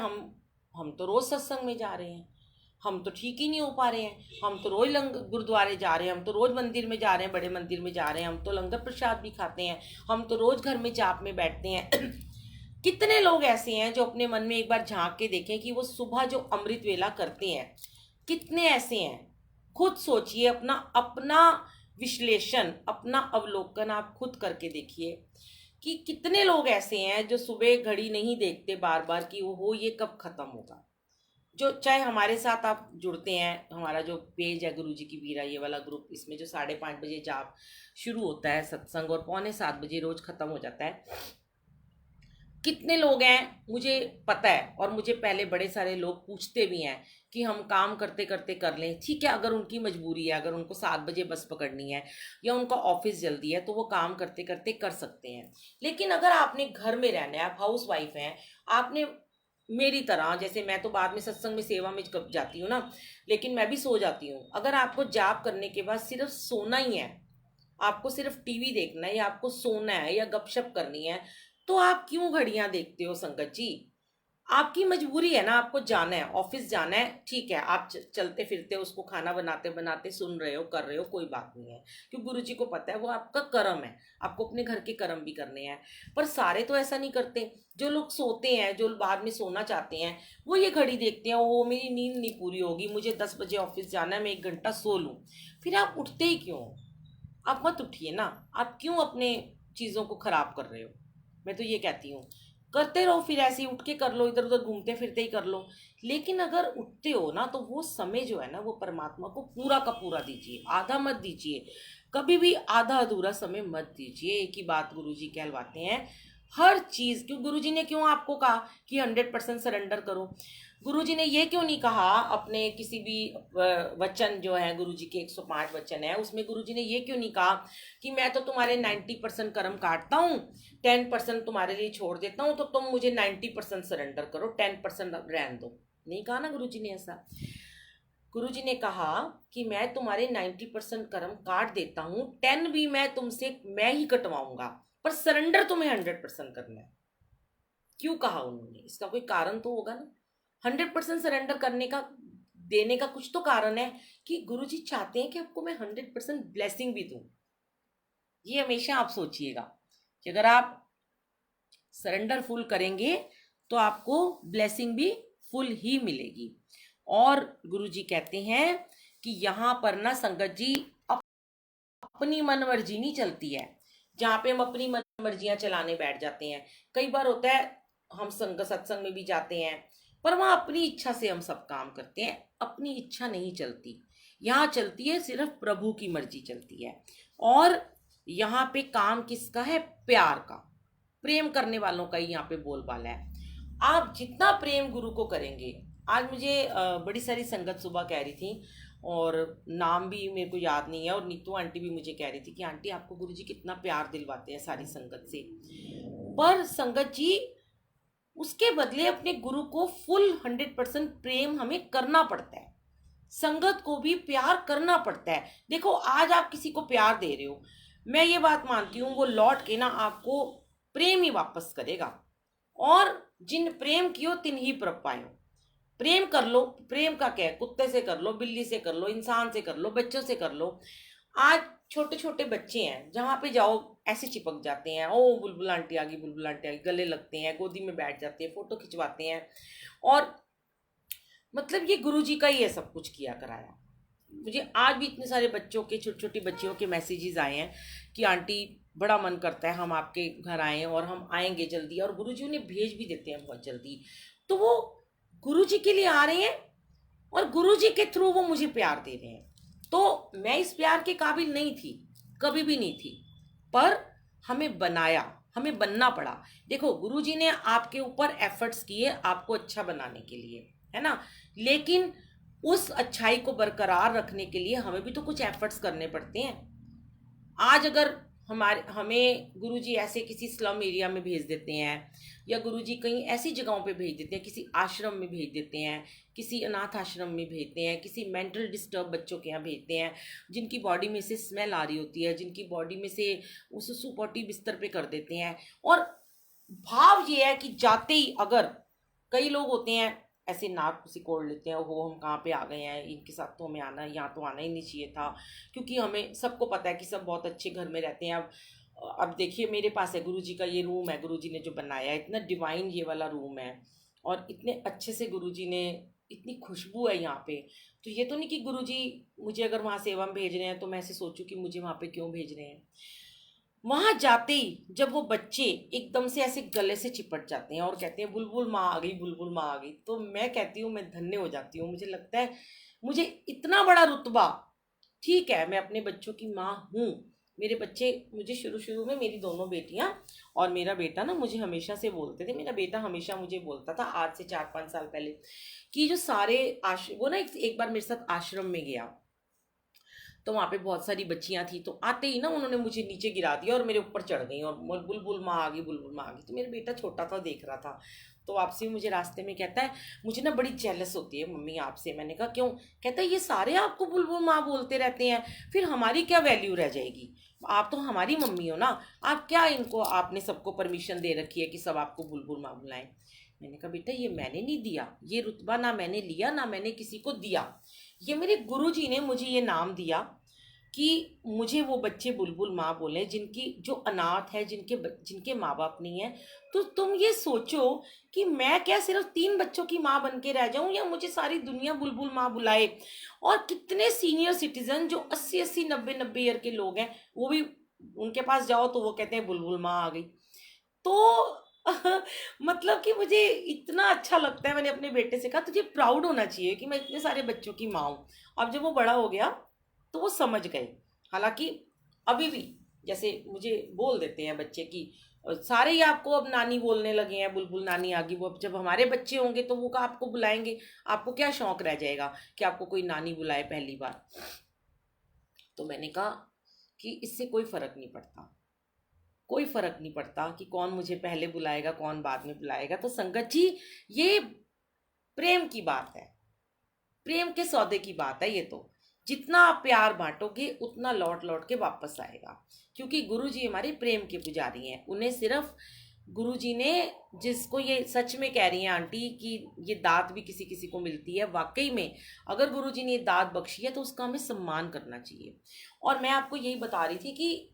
हम तो रोज़ सत्संग में जा रहे हैं, हम तो ठीक ही नहीं हो पा रहे हैं, हम तो रोज़ गुरुद्वारे जा रहे हैं, हम तो रोज़ मंदिर में जा रहे हैं, बड़े मंदिर में जा रहे हैं, हम तो लंगर प्रसाद भी खाते हैं, हम तो रोज़ घर में जाप में बैठते हैं। कितने लोग ऐसे हैं जो अपने मन में एक बार झांक के देखें कि वो सुबह जो अमृत वेला करते हैं, कितने ऐसे हैं। खुद सोचिए, अपना अपना विश्लेषण, अपना अवलोकन आप खुद करके देखिए कि कितने लोग ऐसे हैं जो सुबह घड़ी नहीं देखते बार बार कि वो ये कब खत्म होगा। जो चाहे हमारे साथ आप जुड़ते हैं, हमारा जो पेज है गुरुजी की वीरा ये वाला ग्रुप, इसमें जो 5:30 बजे जाप शुरू होता है सत्संग और 6:45 रोज खत्म हो जाता है। कितने लोग हैं मुझे पता है, और मुझे पहले बड़े सारे लोग पूछते भी हैं कि हम काम करते करते कर लें। ठीक है, अगर उनकी मजबूरी है, अगर उनको 7 बजे बस पकड़नी है या उनका ऑफिस जल्दी है तो वो काम करते करते कर सकते हैं। लेकिन अगर आपने घर में रहना है, आप हाउस वाइफ हैं, आपने मेरी तरह, जैसे मैं तो बाद में सत्संग में सेवा में कब जाती हूँ ना, लेकिन मैं भी सो जाती हूँ। अगर आपको जाप करने के बाद सिर्फ सोना ही है, आपको सिर्फ टीवी देखना है या आपको सोना है या गपशप करनी है, तो आप क्यों घड़ियां देखते हो संगत जी। आपकी मजबूरी है ना, आपको जाना है, ऑफिस जाना है, ठीक है, आप चलते फिरते उसको खाना बनाते बनाते सुन रहे हो, कर रहे हो, कोई बात नहीं है, क्योंकि गुरुजी को पता है वो आपका कर्म है, आपको अपने घर के कर्म भी करने हैं। पर सारे तो ऐसा नहीं करते। जो लोग सोते हैं, जो बाद में सोना चाहते हैं, वो ये घड़ी देखते हैं, वो मेरी नींद नहीं पूरी होगी, मुझे 10 बजे ऑफिस जाना है, मैं 1 घंटा सो लूँ। फिर आप उठते ही क्यों? आप मत उठिए ना, आप क्यों अपने चीज़ों को खराब कर रहे हो। मैं तो ये कहती हूँ करते रहो, फिर ऐसे ही उठ के कर लो, इधर उधर घूमते फिरते ही कर लो। लेकिन अगर उठते हो ना तो वो समय जो है ना वो परमात्मा को पूरा का पूरा दीजिए, आधा मत दीजिए। कभी भी आधा अधूरा समय मत दीजिए। एक ही बात गुरुजी कहलवाते हैं, हर चीज क्यों गुरुजी ने क्यों आपको कहा कि 100% सरेंडर करो? गुरुजी ने ये क्यों नहीं कहा अपने किसी भी वचन जो है, गुरुजी के 105 वचन है उसमें गुरुजी ने ये क्यों नहीं कहा कि मैं तो तुम्हारे 90% कर्म काटता हूँ, 10% तुम्हारे लिए छोड़ देता हूँ, तो तुम मुझे 90% सरेंडर करो, 10% रहने दो? नहीं कहा ना गुरुजी ने ऐसा। गुरुजी ने कहा कि मैं तुम्हारे 90% कर्म काट देता हूँ, 10 भी मैं ही कटवाऊंगा, पर सरेंडर तुम्हें 100% करना है। क्यों कहा उन्होंने? इसका कोई कारण तो होगा ना। 100% सरेंडर करने का, देने का कुछ तो कारण है कि गुरुजी चाहते हैं कि आपको मैं 100% ब्लेसिंग भी दूं। ये हमेशा आप सोचिएगा कि अगर आप सरेंडर फुल करेंगे तो आपको ब्लेसिंग भी फुल ही मिलेगी। और गुरुजी कहते हैं कि यहाँ पर ना संगत जी अपनी मनमर्जी नहीं चलती है, जहाँ पे हम अपनी मनमर्जियां चलाने बैठ जाते हैं। कई बार होता है हम सत्संग में भी जाते हैं, पर वहां अपनी इच्छा से हम सब काम करते हैं, अपनी इच्छा नहीं चलती। यहाँ चलती है सिर्फ प्रभु की मर्जी चलती है। और यहाँ पे काम किसका है? प्यार का, प्रेम करने वालों का ही यहाँ पे बोलबाला है। आप जितना प्रेम गुरु को करेंगे, आज मुझे बड़ी सारी संगत सुबह कह रही थी, और नाम भी मेरे को याद नहीं है, और नीतू आंटी भी मुझे कह रही थी कि आंटी आपको गुरुजी कितना प्यार दिलवाते हैं सारी संगत से। पर संगत जी उसके बदले अपने गुरु को फुल 100% प्रेम हमें करना पड़ता है, संगत को भी प्यार करना पड़ता है। देखो आज आप किसी को प्यार दे रहे हो, मैं ये बात मानती हूँ वो लौट के ना आपको प्रेम ही वापस करेगा। और जिन प्रेम कियो तिन ही पर पायो। प्रेम कर लो, प्रेम का क्या है, कुत्ते से कर लो, बिल्ली से कर लो, इंसान से कर लो, बच्चों से कर लो। आज छोटे छोटे बच्चे हैं, जहाँ पे जाओ ऐसे चिपक जाते हैं, ओ बुलबुल आंटी आ गई, बुलबुल आंटी आ गई, गले लगते हैं, गोदी में बैठ जाते हैं, फोटो खिंचवाते हैं। और मतलब ये गुरुजी का ही है सब कुछ किया कराया। मुझे आज भी इतने सारे बच्चों के, छोटी छोटी बच्चियों के मैसेजेस आए हैं कि आंटी बड़ा मन करता है हम आपके घर आएँ, और हम आएंगे जल्दी, और गुरुजी उन्हें भेज भी देते हैं बहुत जल्दी। तो वो गुरुजी के लिए आ रहे हैं और गुरुजी के थ्रू वो मुझे प्यार दे रहे हैं। तो मैं इस प्यार के काबिल नहीं थी, कभी भी नहीं थी, पर हमें बनाया, हमें बनना पड़ा। देखो गुरुजी ने आपके ऊपर एफर्ट्स किए आपको अच्छा बनाने के लिए, है ना, लेकिन उस अच्छाई को बरकरार रखने के लिए हमें भी तो कुछ एफर्ट्स करने पड़ते हैं। आज अगर हमें गुरुजी ऐसे किसी स्लम एरिया में भेज देते हैं, या गुरुजी कहीं ऐसी जगहों पे भेज देते हैं, किसी आश्रम में भेज देते हैं, किसी अनाथ आश्रम में भेजते हैं, किसी मेंटल डिस्टर्ब बच्चों के यहाँ भेजते हैं, जिनकी बॉडी में से स्मेल आ रही होती है, जिनकी बॉडी में से उस सुपोटी बिस्तर पे कर देते हैं। और भाव ये है कि जाते ही अगर कई लोग होते हैं ऐसे नाक सिकोड़ लेते हैं, वो हम कहाँ पे आ गए हैं, इनके साथ तो हमें आना, यहाँ तो आना ही नहीं चाहिए था, क्योंकि हमें सबको पता है कि सब बहुत अच्छे घर में रहते हैं। अब देखिए मेरे पास है गुरुजी का ये रूम है, गुरुजी ने जो बनाया है इतना डिवाइन ये वाला रूम है, और इतने अच्छे से गुरुजी ने, इतनी खुशबू है यहाँ पे। तो ये तो नहीं कि गुरुजी मुझे अगर वहाँ सेवा में भेज रहे हैं तो मैं ऐसे सोचूं कि मुझे वहाँ पे क्यों भेज रहे हैं। वहां जाते ही जब वो बच्चे एकदम से ऐसे गले से चिपट जाते हैं और कहते हैं बुलबुल माँ आ गई, बुलबुल माँ आ गई, तो मैं कहती हूँ मैं धन्य हो जाती हूँ। मुझे लगता है मुझे इतना बड़ा रुतबा, ठीक है मैं अपने बच्चों की माँ हूँ, मेरे बच्चे मुझे शुरू शुरू में, मेरी दोनों बेटियां और मेरा बेटा ना मुझे हमेशा से बोलते थे, मेरा बेटा हमेशा मुझे बोलता था आज से 4-5 साल पहले कि जो सारे वो ना एक बार मेरे साथ आश्रम में गया, तो वहाँ पे बहुत सारी बच्चियां थी, तो आते ही ना उन्होंने मुझे नीचे गिरा दिया और मेरे ऊपर चढ़ गई, और बुलबुल माँ आ गई, बुलबुल माँ आ गई। तो मेरा बेटा छोटा था देख रहा था, तो आपसे मुझे रास्ते में कहता है मुझे ना बड़ी जेलस होती है मम्मी आपसे। मैंने कहा क्यों? कहता है ये सारे आपको बुलबुल माँ बोलते रहते हैं, फिर हमारी क्या वैल्यू रह जाएगी, आप तो हमारी मम्मी हो ना, आप क्या इनको, आपने सबको परमिशन दे रखी है कि सब आपको बुलबुल माँ बुलाएं। मैंने कहा बेटा ये मैंने नहीं दिया, ये रुतबा ना मैंने लिया ना मैंने किसी को दिया, ये मेरे गुरुजी ने मुझे ये नाम दिया कि मुझे वो बच्चे बुलबुल माँ बोले जिनकी, जो अनाथ है, जिनके माँ बाप नहीं है। तो तुम ये सोचो कि मैं क्या सिर्फ 3 बच्चों की माँ बन के रह जाऊं, या मुझे सारी दुनिया बुलबुल माँ बुलाए। और कितने सीनियर सिटीजन जो 80-80 90-90 ईयर के लोग हैं, वो भी उनके पास जाओ तो वो कहते हैं बुलबुल माँ आ गई। तो मतलब कि मुझे इतना अच्छा लगता है, मैंने अपने बेटे से कहा तुझे प्राउड होना चाहिए कि मैं इतने सारे बच्चों की माँ हूँ। अब जब वो बड़ा हो गया तो वो समझ गए। हालांकि अभी भी जैसे मुझे बोल देते हैं बच्चे की सारे ही आपको अब नानी बोलने लगे हैं, बुलबुल नानी आ गई। वो अब जब हमारे बच्चे होंगे तो वो का आपको बुलाएंगे, आपको क्या शौक रह जाएगा कि आपको कोई नानी बुलाए पहली बार। तो मैंने कहा कि इससे कोई फर्क नहीं पड़ता, कोई फर्क नहीं पड़ता कि कौन मुझे पहले बुलाएगा कौन बाद में बुलाएगा। तो संगत जी, ये प्रेम की बात है, प्रेम के सौदे की बात है ये तो। जितना आप प्यार बांटोगे उतना लौट लौट के वापस आएगा, क्योंकि गुरु जी हमारे प्रेम के पुजारी हैं। उन्हें सिर्फ गुरु जी ने, जिसको ये सच में कह रही हैं आंटी कि ये दात भी किसी किसी को मिलती है, वाकई में अगर गुरु जी ने ये दात बख्शी है तो उसका हमें सम्मान करना चाहिए। और मैं आपको यही बता रही थी कि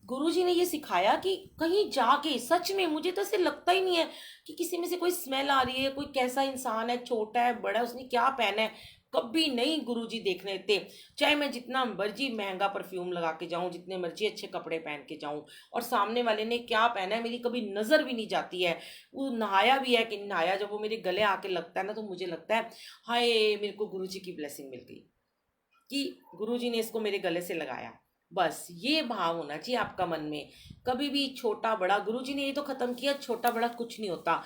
गुरुजी ने ये सिखाया कि कहीं जाके सच में मुझे तो ऐसे लगता ही नहीं है कि किसी में से कोई स्मेल आ रही है, कोई कैसा इंसान है, छोटा है बड़ा है, उसने क्या पहना है, कभी नहीं गुरुजी देखने देते। चाहे मैं जितना मर्जी महंगा परफ्यूम लगा के जाऊं, जितने मर्जी अच्छे कपड़े पहन के जाऊं, और सामने वाले ने क्या पहना है मेरी कभी नजर भी नहीं जाती है। वो नहाया भी है कि नहीं नहाया, जब वो मेरे गले आके लगता है ना तो मुझे लगता है हाय मेरे को गुरुजी की ब्लेसिंग मिल गई कि गुरुजी ने इसको मेरे गले से लगाया। बस ये भाव होना चाहिए आपका मन में। कभी भी छोटा बड़ा, गुरुजी ने ये तो खत्म किया, छोटा बड़ा कुछ नहीं होता।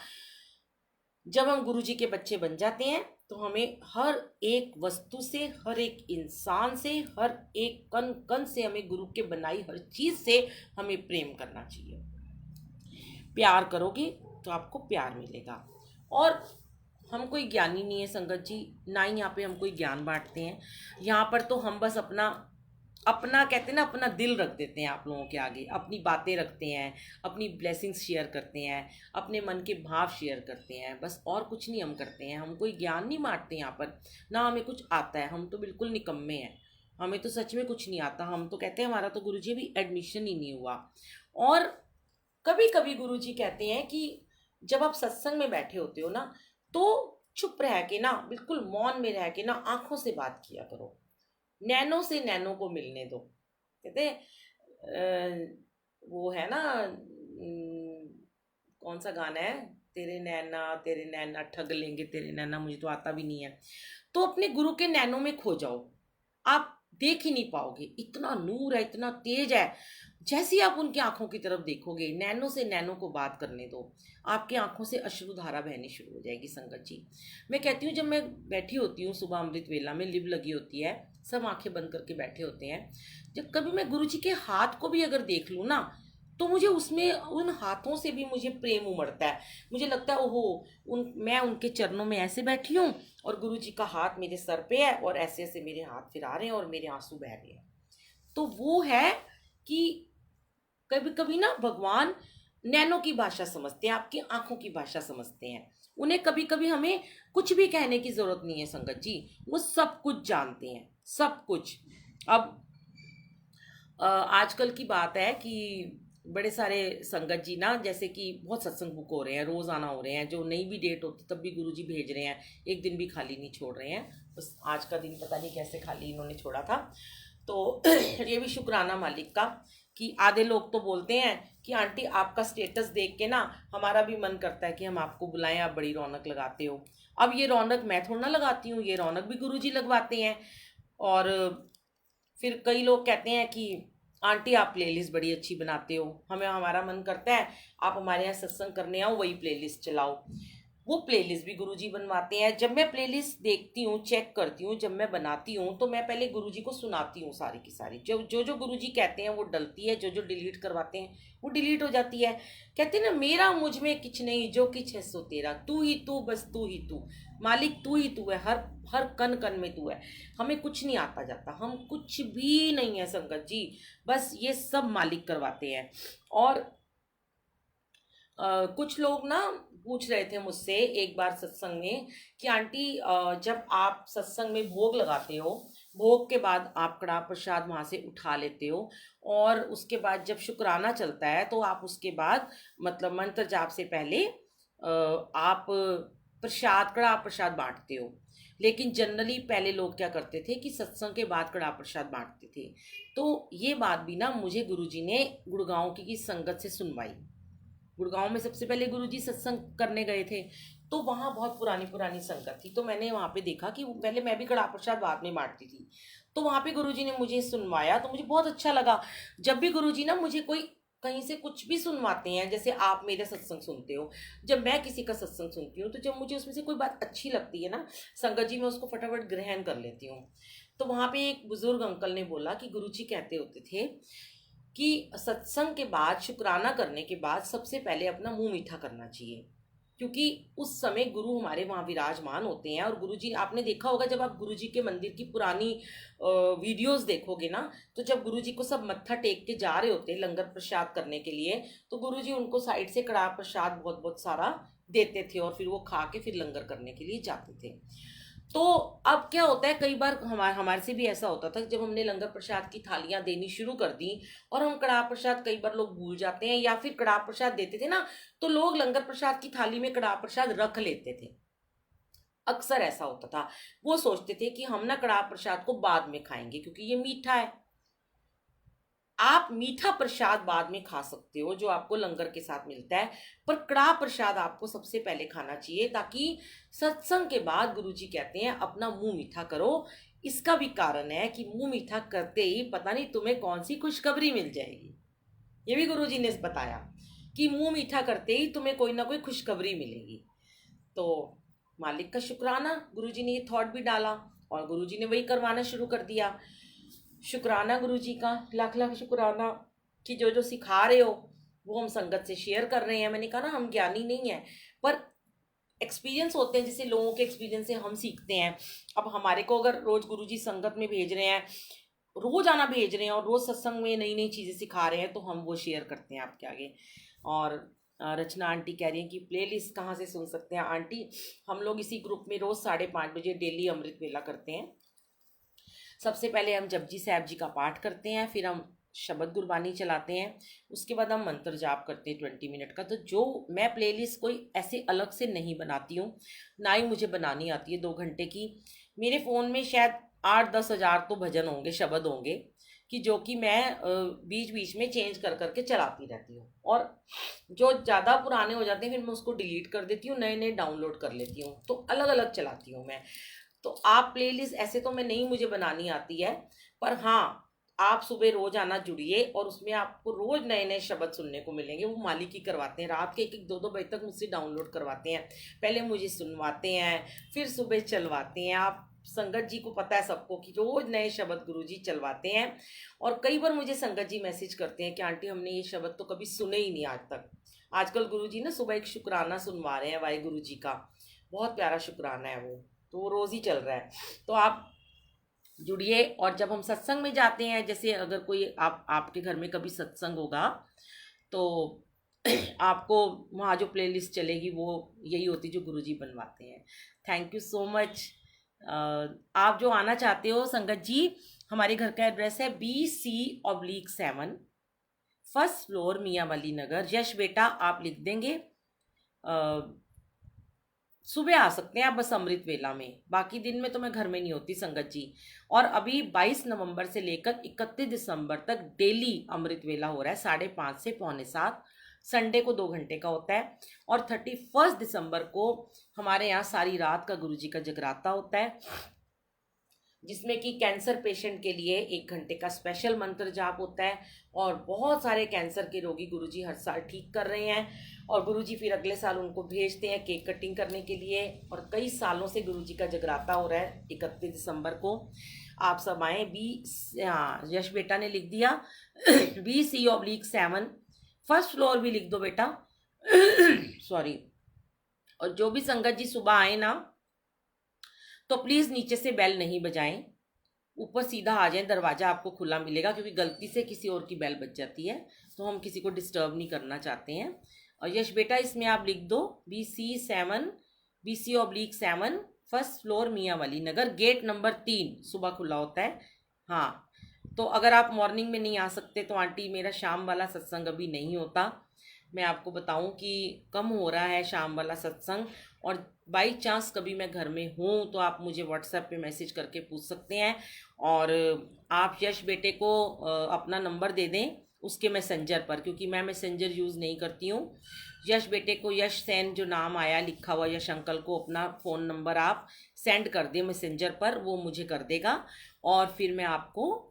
जब हम गुरुजी के बच्चे बन जाते हैं तो हमें हर एक वस्तु से, हर एक इंसान से, हर एक कण कण से, हमें गुरु के बनाई हर चीज से हमें प्रेम करना चाहिए। प्यार करोगे तो आपको प्यार मिलेगा। और हम कोई ज्ञानी नहीं है संगत जी, ना ही यहाँ पे हम कोई ज्ञान बांटते हैं। यहाँ पर तो हम बस अपना अपना कहते हैं ना, अपना दिल रख देते हैं आप लोगों के आगे, अपनी बातें रखते हैं, अपनी ब्लेसिंग्स शेयर करते हैं, अपने मन के भाव शेयर करते हैं, बस और कुछ नहीं हम करते हैं। हम कोई ज्ञान नहीं बांटते यहाँ पर, ना हमें कुछ आता है, हम तो बिल्कुल निकम्मे हैं। हमें तो सच में कुछ नहीं आता। हम तो कहते हैं हमारा तो गुरुजी अभी एडमिशन ही नहीं हुआ। और कभी कभी गुरुजी कहते हैं कि जब आप सत्संग में बैठे होते हो ना तो चुप रह के ना, बिल्कुल मौन में रह के ना आंखों से बात किया करो, नैनो से नैनो को मिलने दो। कहते वो है ना, कौन सा गाना है, तेरे नैना ठग लेंगे तेरे नैना, मुझे तो आता भी नहीं है। तो अपने गुरु के नैनों में खो जाओ, आप देख ही नहीं पाओगे, इतना नूर है, इतना तेज है। जैसे ही आप उनकी आंखों की तरफ देखोगे, नैनो से नैनो को बात करने दो, आपकी आंखों से अश्रुधारा बहनी शुरू हो जाएगी संगत जी। मैं कहती हूँ जब मैं बैठी होती हूँ सुबह अमृत वेला में, लिव लगी होती है, सब आंखें बंद करके बैठे होते हैं, जब कभी मैं गुरु जी के हाथ को भी अगर देख लूँ ना तो मुझे उसमें उन हाथों से भी मुझे प्रेम उमड़ता है। मुझे लगता है ओहो, मैं उनके चरणों में ऐसे बैठी हूँ और गुरु जी का हाथ मेरे सर पे है और ऐसे ऐसे मेरे हाथ फिरा रहे हैं और मेरे आंसू बह रहे हैं। तो वो है कि कभी कभी ना भगवान नैनो की भाषा समझते हैं, आपकी आंखों की भाषा समझते हैं। उन्हें कभी कभी हमें कुछ भी कहने की जरूरत नहीं है संगत जी, वो सब कुछ जानते हैं, सब कुछ। अब आजकल की बात है कि बड़े सारे संगत जी ना, जैसे कि बहुत सत्संग बुक हो रहे हैं, रोज आना हो रहे हैं, जो नई भी डेट होती तब भी गुरुजी भेज रहे हैं, एक दिन भी खाली नहीं छोड़ रहे हैं। बस आज का दिन पता नहीं कैसे खाली इन्होंने छोड़ा था। तो ये भी शुक्राना मालिक का कि आधे लोग तो बोलते हैं कि आंटी आपका स्टेटस देख के ना हमारा भी मन करता है कि हम आपको बुलाएं, आप बड़ी रौनक लगाते हो। अब ये रौनक मैं थोड़ा ना लगाती हूँ, ये रौनक भी गुरुजी लगवाते हैं। और फिर कई लोग कहते हैं कि आंटी आप प्लेलिस्ट बड़ी अच्छी बनाते हो, हमें हमारा मन करता है आप हमारे यहाँ सत्संग करने आओ, वही प्लेलिस्ट चलाओ। वो प्लेलिस्ट भी गुरुजी बनवाते हैं। जब मैं प्लेलिस्ट देखती हूँ, चेक करती हूँ, जब मैं बनाती हूँ तो मैं पहले गुरुजी को सुनाती हूँ सारी की सारी, जो गुरुजी कहते हैं वो डलती है, जो जो डिलीट करवाते हैं वो डिलीट हो जाती है। कहते हैं ना, मेरा मुझ में किछ नहीं जो किछ है सो तेरा, तू ही तू, बस तू ही तू, मालिक तू ही तू है, हर हर कन कन में तू है। हमें कुछ नहीं आता जाता, हम कुछ भी नहीं है संगत जी, बस ये सब मालिक करवाते हैं। और कुछ लोग ना पूछ रहे थे मुझसे एक बार सत्संग में कि आंटी जब आप सत्संग में भोग लगाते हो, भोग के बाद आप कड़ा प्रसाद वहाँ से उठा लेते हो, और उसके बाद जब शुक्राना चलता है तो आप उसके बाद मतलब मंत्र जाप से पहले आप प्रसाद, कड़ा प्रसाद बांटते हो। लेकिन जनरली पहले लोग क्या करते थे कि सत्संग के बाद कड़ा प्रसाद बांटते थे। तो ये बात भी ना मुझे गुरुजी ने गुड़गांव की संगत से सुनवाई। गुड़गांव में सबसे पहले गुरुजी सत्संग करने गए थे, तो वहाँ बहुत पुरानी पुरानी संगत थी। तो मैंने वहाँ पे देखा कि पहले मैं भी कड़ा प्रसाद बाद में बांटती थी, तो वहाँ पे गुरुजी ने मुझे सुनवाया, तो मुझे बहुत अच्छा लगा। जब भी गुरुजी ना मुझे कोई कहीं से कुछ भी सुनवाते हैं, जैसे आप मेरे सत्संग सुनते हो, जब मैं किसी का सत्संग सुनती हूँ, तो जब मुझे उसमें से कोई बात अच्छी लगती है ना संगत जी, मैं उसको फटाफट ग्रहण कर लेती हूँ। तो वहाँ पे एक बुजुर्ग अंकल ने बोला कि गुरुजी कहते होते थे कि सत्संग के बाद, शुक्राना करने के बाद सबसे पहले अपना मुंह मीठा करना चाहिए, क्योंकि उस समय गुरु हमारे वहाँ विराजमान होते हैं। और गुरुजी, आपने देखा होगा जब आप गुरुजी के मंदिर की पुरानी वीडियोस देखोगे ना, तो जब गुरुजी को सब मत्था टेक के जा रहे होते हैं लंगर प्रसाद करने के लिए, तो गुरुजी उनको साइड से कड़ा प्रसाद बहुत बहुत सारा देते थे और फिर वो खा के फिर लंगर करने के लिए जाते थे। तो अब क्या होता है, कई बार हमारे से भी ऐसा होता था, जब हमने लंगर प्रसाद की थालियां देनी शुरू कर दी और हम कड़ा प्रसाद, कई बार लोग भूल जाते हैं, या फिर कड़ा प्रसाद देते थे ना, तो लोग लंगर प्रसाद की थाली में कड़ा प्रसाद रख लेते थे। अक्सर ऐसा होता था, वो सोचते थे कि हम ना कड़ा प्रसाद को बाद में खाएंगे क्योंकि ये मीठा है। आप मीठा प्रसाद बाद में खा सकते हो जो आपको लंगर के साथ मिलता है, पर कड़ा प्रसाद आपको सबसे पहले खाना चाहिए, ताकि सत्संग के बाद गुरुजी कहते हैं अपना मुंह मीठा करो। इसका भी कारण है कि मुंह मीठा करते ही पता नहीं तुम्हें कौन सी खुशखबरी मिल जाएगी। ये भी गुरुजी ने बताया कि मुंह मीठा करते ही तुम्हें कोई ना कोई खुशखबरी मिलेगी। तो मालिक का शुक्राना, गुरुजी ने ये थॉट भी डाला और गुरुजी ने वही करवाना शुरू कर दिया। शुक्राना गुरुजी का, लाख लाख शुक्राना कि जो जो सिखा रहे हो वो हम संगत से शेयर कर रहे हैं। मैंने कहा ना, हम ज्ञानी नहीं है, पर एक्सपीरियंस होते हैं, जैसे लोगों के एक्सपीरियंस से हम सीखते हैं। अब हमारे को अगर रोज गुरुजी संगत में भेज रहे हैं, रोज आना भेज रहे हैं और रोज सत्संग में नई नई चीज़ें सिखा रहे हैं, तो हम वो शेयर करते हैं आपके आगे। और रचना आंटी कह रही हैं कि प्लेलिस्ट कहाँ से सुन सकते हैं। आंटी, हम लोग इसी ग्रुप में रोज़ 5:30 बजे डेली अमृत वेला करते हैं। सबसे पहले हम जपजी साहब जी का पाठ करते हैं, फिर हम शब्द गुरबानी चलाते हैं, उसके बाद हम मंत्र जाप करते हैं 20 मिनट का। तो जो मैं प्लेलिस्ट कोई ऐसे अलग से नहीं बनाती हूँ, ना ही मुझे बनानी आती है 2 घंटे की। मेरे फ़ोन में शायद 8-10 हज़ार तो भजन होंगे, शब्द होंगे, कि जो कि मैं बीच बीच में चेंज कर करके चलाती रहती हूँ। और जो ज़्यादा पुराने हो जाते हैं फिर मैं उसको डिलीट कर देती हूँ, नए नए डाउनलोड कर लेती हूँ, तो अलग अलग चलाती हूँ मैं। तो आप प्लेलिस्ट ऐसे तो मैं नहीं, मुझे बनानी आती है, पर हाँ, आप सुबह रोज आना जुड़िए और उसमें आपको रोज नए नए शब्द सुनने को मिलेंगे। वो मालिक ही करवाते हैं, रात के 1-1 2-2 बजे तक मुझसे डाउनलोड करवाते हैं, पहले मुझे सुनवाते हैं, फिर सुबह चलवाते हैं। आप संगत जी को पता है सबको कि रोज नए शब्द गुरुजी चलवाते हैं। और कई बार मुझे संगत जी मैसेज करते हैं कि आंटी, हमने ये शब्द तो कभी सुने ही नहीं आज तक। आजकल गुरुजी ना सुबह एक शुक्राना सुनवा रहे हैं वाहे गुरु जी का, बहुत प्यारा शुक्राना है वो, तो वो रोज़ ही चल रहा है। तो आप जुड़िए। और जब हम सत्संग में जाते हैं, जैसे अगर कोई आपके घर में कभी सत्संग होगा, तो आपको वहाँ जो प्लेलिस्ट चलेगी वो यही होती जो गुरुजी बनवाते हैं। Thank you so much. आप जो आना चाहते हो संगत जी, हमारे घर का एड्रेस है BC/7, फर्स्ट फ्लोर, मियाँ वाली नगर। यश बेटा आप लिख देंगे। सुबह आ सकते हैं आप बस अमृत वेला में, बाकी दिन में तो मैं घर में नहीं होती संगत जी। और अभी 22 नवंबर से लेकर 31 दिसंबर तक डेली अमृत वेला हो रहा है, 5:30 से 6:45, संडे को 2 घंटे का होता है। और 31 दिसंबर को हमारे यहाँ सारी रात का गुरुजी का जगराता होता है, जिसमें कि कैंसर पेशेंट के लिए 1 घंटे का स्पेशल मंत्र जाप होता है। और बहुत सारे कैंसर के रोगी गुरुजी हर साल ठीक कर रहे हैं, और गुरुजी फिर अगले साल उनको भेजते हैं केक कटिंग करने के लिए। और कई सालों से गुरुजी का जगराता हो रहा है 31 दिसंबर को। आप सब आएँ। हाँ, यश बेटा ने लिख दिया BC/7, फर्स्ट फ्लोर भी लिख दो बेटा। सॉरी। और जो भी संगत जी सुबह आए ना, तो प्लीज़ नीचे से बेल नहीं बजाएं, ऊपर सीधा आ जाएं, दरवाज़ा आपको खुला मिलेगा, क्योंकि गलती से किसी और की बेल बज जाती है, तो हम किसी को डिस्टर्ब नहीं करना चाहते हैं। और यश बेटा इसमें आप लिख दो BC/7, फर्स्ट फ्लोर, मियाँ वाली नगर, गेट नंबर 3, सुबह खुला होता है। हाँ, तो अगर आप मॉर्निंग में नहीं आ सकते तो आंटी, मेरा शाम वाला सत्संग अभी नहीं होता। मैं आपको बताऊं कि कम हो रहा है शाम वाला सत्संग, और बाई चांस कभी मैं घर में हूँ तो आप मुझे व्हाट्सएप पे मैसेज करके पूछ सकते हैं। और आप यश बेटे को अपना नंबर दे दें, उसके मैसेंजर पर, क्योंकि मैं मैसेंजर यूज़ नहीं करती हूँ। यश बेटे को, यश सेन जो नाम आया लिखा हुआ, यश अंकल को अपना फ़ोन नंबर आप सेंड कर दें मैसेंजर पर, वो मुझे कर देगा और फिर मैं आपको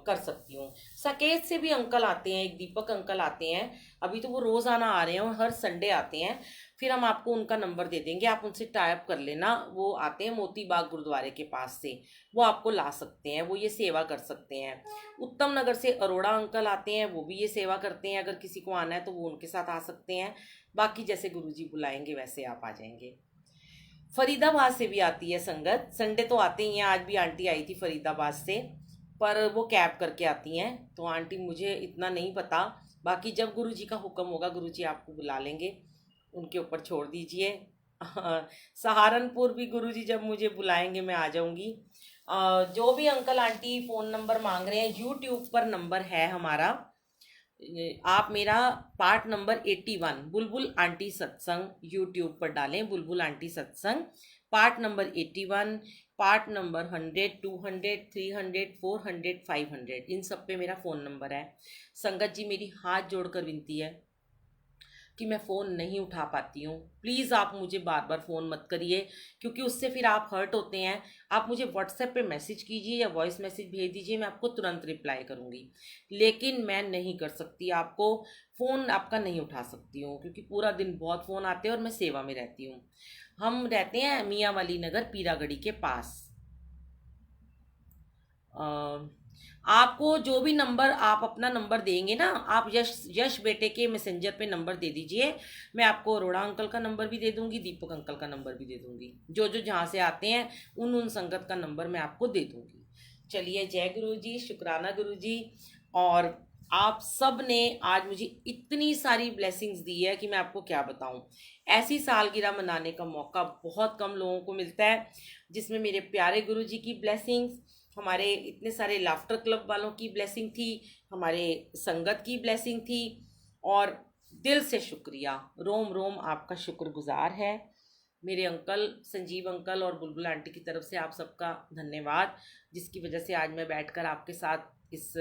कर सकती हूँ। सकेत से भी अंकल आते हैं, एक दीपक अंकल आते हैं, अभी तो वो रोज़ाना आ रहे हैं और हर संडे आते हैं। फिर हम आपको उनका नंबर दे देंगे, आप उनसे टाइप कर लेना। वो आते हैं मोती बाग गुरुद्वारे के पास से, वो आपको ला सकते हैं, वो ये सेवा कर सकते हैं। उत्तम नगर से अरोड़ा अंकल आते हैं, वो भी ये सेवा करते हैं। अगर किसी को आना है तो वो उनके साथ आ सकते हैं। बाकी जैसे गुरुजी बुलाएंगे वैसे आप आ जाएंगे। फरीदाबाद से भी आती है संगत, संडे तो आते ही हैं। आज भी आंटी आई थी फरीदाबाद से, पर वो कैब करके आती हैं, तो आंटी मुझे इतना नहीं पता। बाकी जब गुरुजी का हुक्म होगा गुरुजी आपको बुला लेंगे, उनके ऊपर छोड़ दीजिए। सहारनपुर भी गुरुजी जब मुझे बुलाएंगे मैं आ जाऊंगी। जो भी अंकल आंटी फ़ोन नंबर मांग रहे हैं, यूट्यूब पर नंबर है हमारा। आप मेरा पार्ट नंबर 81 बुलबुल आंटी सत्संग यूट्यूब पर डालें, बुलबुल आंटी सत्संग पार्ट नंबर 81, पार्ट नंबर 100, 200, 300, 400, 500, इन सब पे मेरा फ़ोन नंबर है। संगत जी मेरी हाथ जोड़कर विनती है कि मैं फ़ोन नहीं उठा पाती हूँ, प्लीज़ आप मुझे बार बार फ़ोन मत करिए, क्योंकि उससे फिर आप हर्ट होते हैं। आप मुझे व्हाट्सएप पे मैसेज कीजिए या वॉइस मैसेज भेज दीजिए, मैं आपको तुरंत रिप्लाई करूँगी। लेकिन मैं नहीं कर सकती, आपको फ़ोन आपका नहीं उठा सकती हूँ, क्योंकि पूरा दिन बहुत फ़ोन आते हैं और मैं सेवा में रहती हूँ। हम रहते हैं मियाँ वाली नगर पीरागढ़ी के पास। आपको जो भी नंबर, आप अपना नंबर देंगे ना, आप यश यश बेटे के मैसेंजर पे नंबर दे दीजिए। मैं आपको अरोड़ा अंकल का नंबर भी दे दूंगी, दीपक अंकल का नंबर भी दे दूंगी। जो जो जहाँ से आते हैं उन संगत का नंबर मैं आपको दे दूंगी। चलिए, जय गुरु जी, शुक्राना गुरु जी। और आप सब ने आज मुझे इतनी सारी ब्लेसिंग्स दी है कि मैं आपको क्या बताऊं। ऐसी सालगिरह मनाने का मौका बहुत कम लोगों को मिलता है, जिसमें मेरे प्यारे गुरु जी की ब्लेसिंग्स, हमारे इतने सारे लाफ्टर क्लब वालों की ब्लेसिंग थी, हमारे संगत की ब्लेसिंग थी। और दिल से शुक्रिया, रोम रोम आपका शुक्रगुजार है। मेरे अंकल संजीव अंकल और बुलबुल आंटी की तरफ से आप सबका धन्यवाद, जिसकी वजह से आज मैं बैठकर आपके साथ इस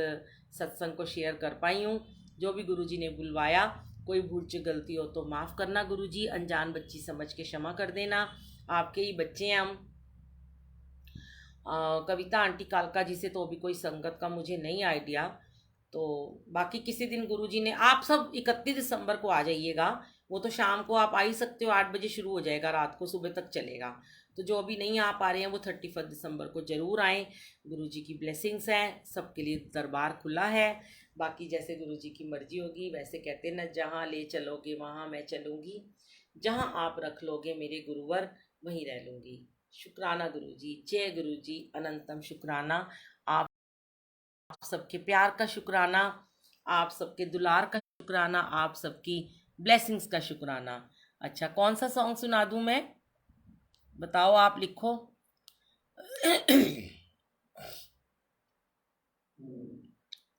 सत्संग को शेयर कर पाई हूँ। जो भी गुरुजी ने बुलवाया, कोई भूल चूक गलती हो तो माफ़ करना गुरुजी, अनजान बच्ची समझ के क्षमा कर देना, आपके ही बच्चे हैं हम। कविता आंटी कालका जी से तो अभी कोई संगत का मुझे नहीं आइडिया, तो बाकी किसी दिन गुरुजी ने, आप सब 31 दिसंबर को आ जाइएगा। वो तो शाम को आप आ ही सकते हो, 8 बजे शुरू हो जाएगा, रात को सुबह तक चलेगा। तो जो अभी नहीं आ पा रहे हैं वो 31 दिसंबर को ज़रूर आएँ। गुरुजी की ब्लेसिंग्स हैं, सबके लिए दरबार खुला है। बाकी जैसे गुरुजी की मर्जी होगी, वैसे कहते न, जहाँ ले चलोगे वहाँ मैं चलूँगी, जहाँ आप रख लोगे मेरे गुरुवर वहीं रह लूँगी। शुक्राना गुरुजी, जय गुरुजी, अनंतम शुक्राना। आप सबके प्यार का शुक्राना, आप सबके दुलार का शुक्राना, आप सबकी ब्लेसिंग्स का शुक्राना। अच्छा, कौन सा सॉन्ग सुना दूं मैं, बताओ, आप लिखो।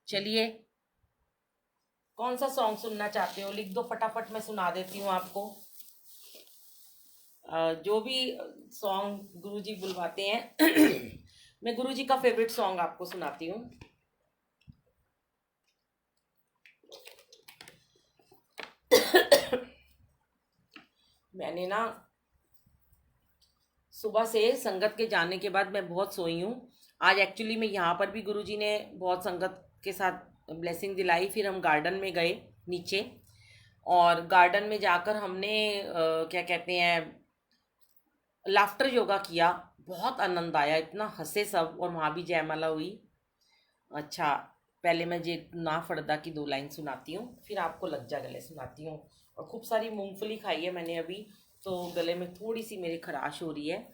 चलिए, कौन सा सॉन्ग सुनना चाहते हो लिख दो फटाफट, मैं सुना देती हूँ आपको। जो भी सॉन्ग गुरुजी बुलवाते हैं मैं गुरुजी का फेवरेट सॉन्ग आपको सुनाती हूँ। मैंने ना सुबह से संगत के जाने के बाद मैं बहुत सोई हूँ। आज एक्चुअली मैं यहाँ पर भी गुरुजी ने बहुत संगत के साथ ब्लेसिंग दिलाई। फिर हम गार्डन में गए नीचे, और गार्डन में जाकर हमने क्या कहते हैं, लाफ्टर योगा किया। बहुत आनंद आया, इतना हंसे सब, और वहाँ भी जयमाला हुई। अच्छा, पहले मैं जे ना फड़दा की 2 लाइन सुनाती हूँ, फिर आपको लग जा गले सुनाती हूँ। और खूब सारी मूंगफली खाई है मैंने अभी, तो गले में थोड़ी सी मेरी खराश हो रही है।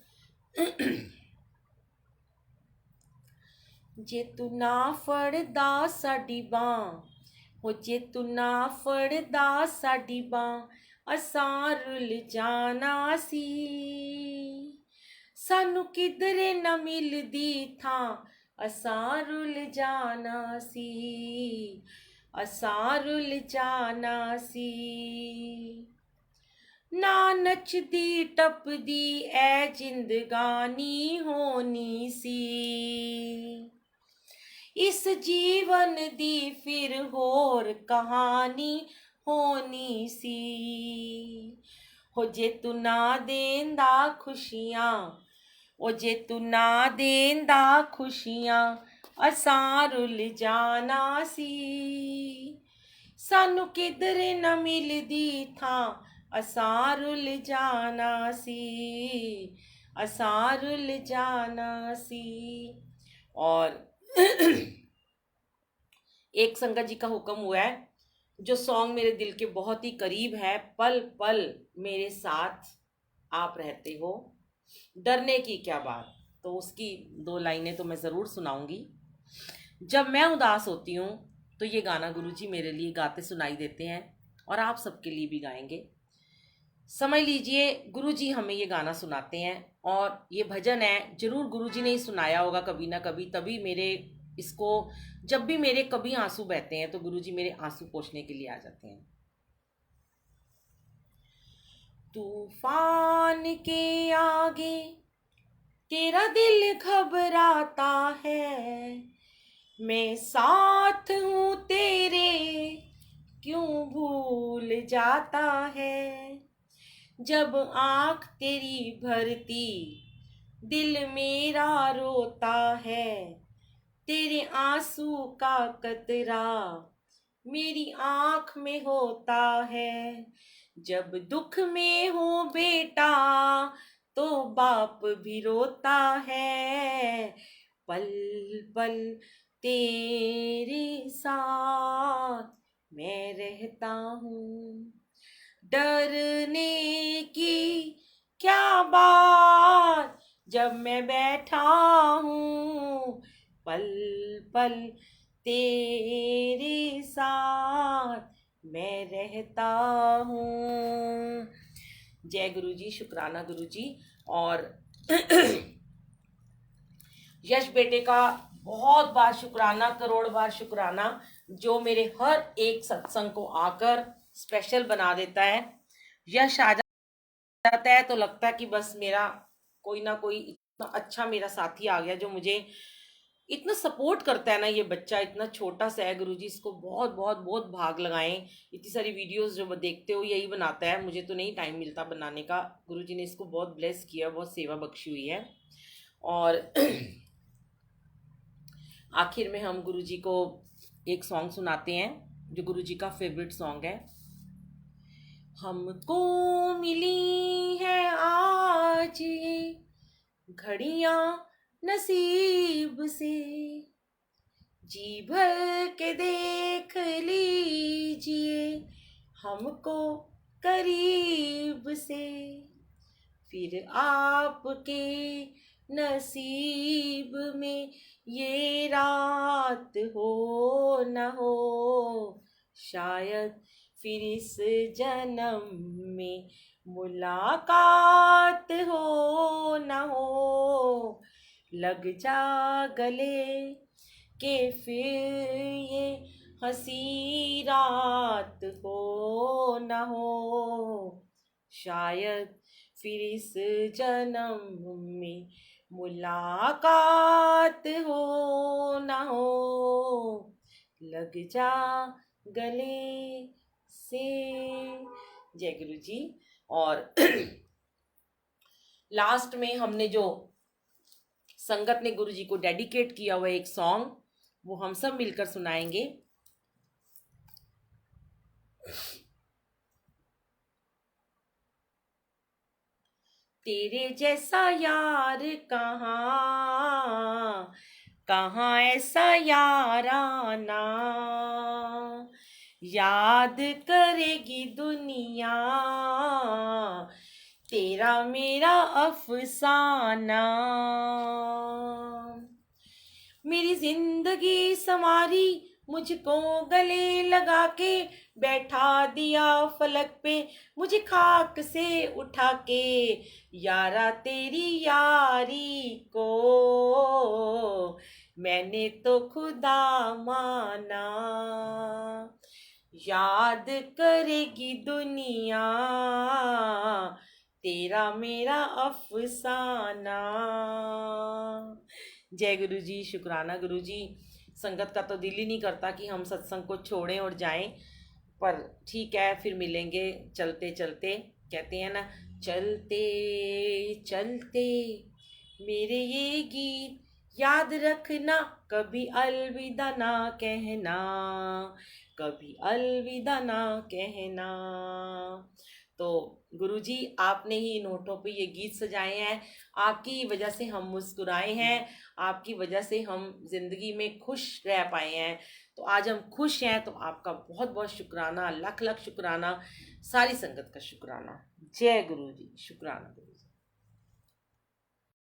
जे तू ना फड़दा साडी बां, हो जे तू ना फड़दा साडी बां, असां रुल जाना सी। सानू किधरे न मिलदी थां, असां रुल जाना सी, असां रुल जाना सी। ना नचदी टपदी ऐ जिंदगानी होनी सी, इस जीवन दी फिर होर कहानी होनी सी। हो जे तू ना देंदा खुशियां, ओ जे तू ना देंदा खुशियां, असां रुल जाना सी। सानू किधरे न मिलदी थां, असां रुल जाना सी, असां रुल जाना सी। और एक संगत जी का हुक्म हुआ है, जो सॉन्ग मेरे दिल के बहुत ही करीब है। पल पल मेरे साथ आप रहते हो, डरने की क्या बात। तो उसकी दो लाइनें तो मैं ज़रूर सुनाऊंगी। जब मैं उदास होती हूँ तो ये गाना गुरुजी मेरे लिए गाते सुनाई देते हैं, और आप सबके लिए भी गाएंगे। समझ लीजिए गुरुजी हमें ये गाना सुनाते हैं, और ये भजन है, जरूर गुरुजी ने ही सुनाया होगा कभी ना कभी, तभी मेरे इसको, जब भी मेरे कभी आंसू बहते हैं तो गुरुजी मेरे आंसू पोंछने के लिए आ जाते हैं। तूफान के आगे तेरा दिल घबराता है, मैं साथ हूँ तेरे क्यों भूल जाता है। जब आँख तेरी भरती दिल मेरा रोता है, तेरे आंसू का कतरा मेरी आँख में होता है। जब दुख में हो बेटा तो बाप भी रोता है, पल पल तेरे साथ मैं रहता हूँ, डरने की क्या बात जब मैं बैठा हूँ, पल पल तेरे साथ मैं रहता हूँ। जय गुरु जी, शुक्राना गुरु जी। और यश बेटे का बहुत बार शुक्राना, करोड़ बार शुक्राना, जो मेरे हर एक सत्संग को आकर स्पेशल बना देता है। यश आ जाता है तो लगता है कि बस मेरा कोई ना कोई इतना अच्छा मेरा साथी आ गया, जो मुझे इतना सपोर्ट करता है ना। ये बच्चा इतना छोटा सा है, गुरुजी इसको बहुत बहुत बहुत भाग लगाएं। इतनी सारी वीडियोस जो देखते हो यही बनाता है, मुझे तो नहीं टाइम मिलता बनाने का। गुरुजी ने इसको बहुत ब्लेस किया, बहुत सेवा बख्शी हुई है। और आखिर में हम गुरुजी को एक सॉन्ग सुनाते हैं, जो गुरुजी का फेवरेट सॉन्ग है। हमको मिली है आज ये घड़ियां नसीब से, जी भर के देख लीजिए हमको करीब से, फिर आपके नसीब में ये रात हो न हो, शायद फिर इस जन्म में मुलाकात हो न हो। लग जा गले के फिर ये हंसी रात हो न हो, शायद फिर इस जन्म में मुलाकात हो न हो। लग जा गले से। जय गुरु जी। और लास्ट में हमने जो संगत ने गुरु जी को डेडिकेट किया हुआ एक सॉन्ग, वो हम सब मिलकर सुनाएंगे। तेरे जैसा यार कहाँ कहाँ ऐसा यार आना, याद करेगी दुनिया तेरा मेरा अफसाना। मेरी जिंदगी संवारी मुझको गले लगा के, बैठा दिया फलक पे मुझे खाक से उठा के, यारा तेरी यारी को मैंने तो खुदा माना। याद करेगी दुनिया तेरा मेरा अफसाना। जय गुरु जी, शुक्राना गुरु जी। संगत का तो दिल ही नहीं करता कि हम सत्संग को छोड़ें और जाएं, पर ठीक है, फिर मिलेंगे चलते चलते। कहते हैं ना, चलते चलते मेरे ये गीत याद रखना, कभी अलविदा ना कहना, कभी अलविदा ना कहना। तो गुरुजी, आपने ही इन होठों पे ये गीत सजाए हैं, आपकी वजह से हम मुस्कुराए हैं, आपकी वजह से हम जिंदगी में खुश रह पाए हैं। तो आज हम खुश हैं, तो आपका बहुत बहुत शुक्राना, लख लख शुक्राना, सारी संगत का शुक्राना। जय गुरु जी, शुक्राना गुरु जी।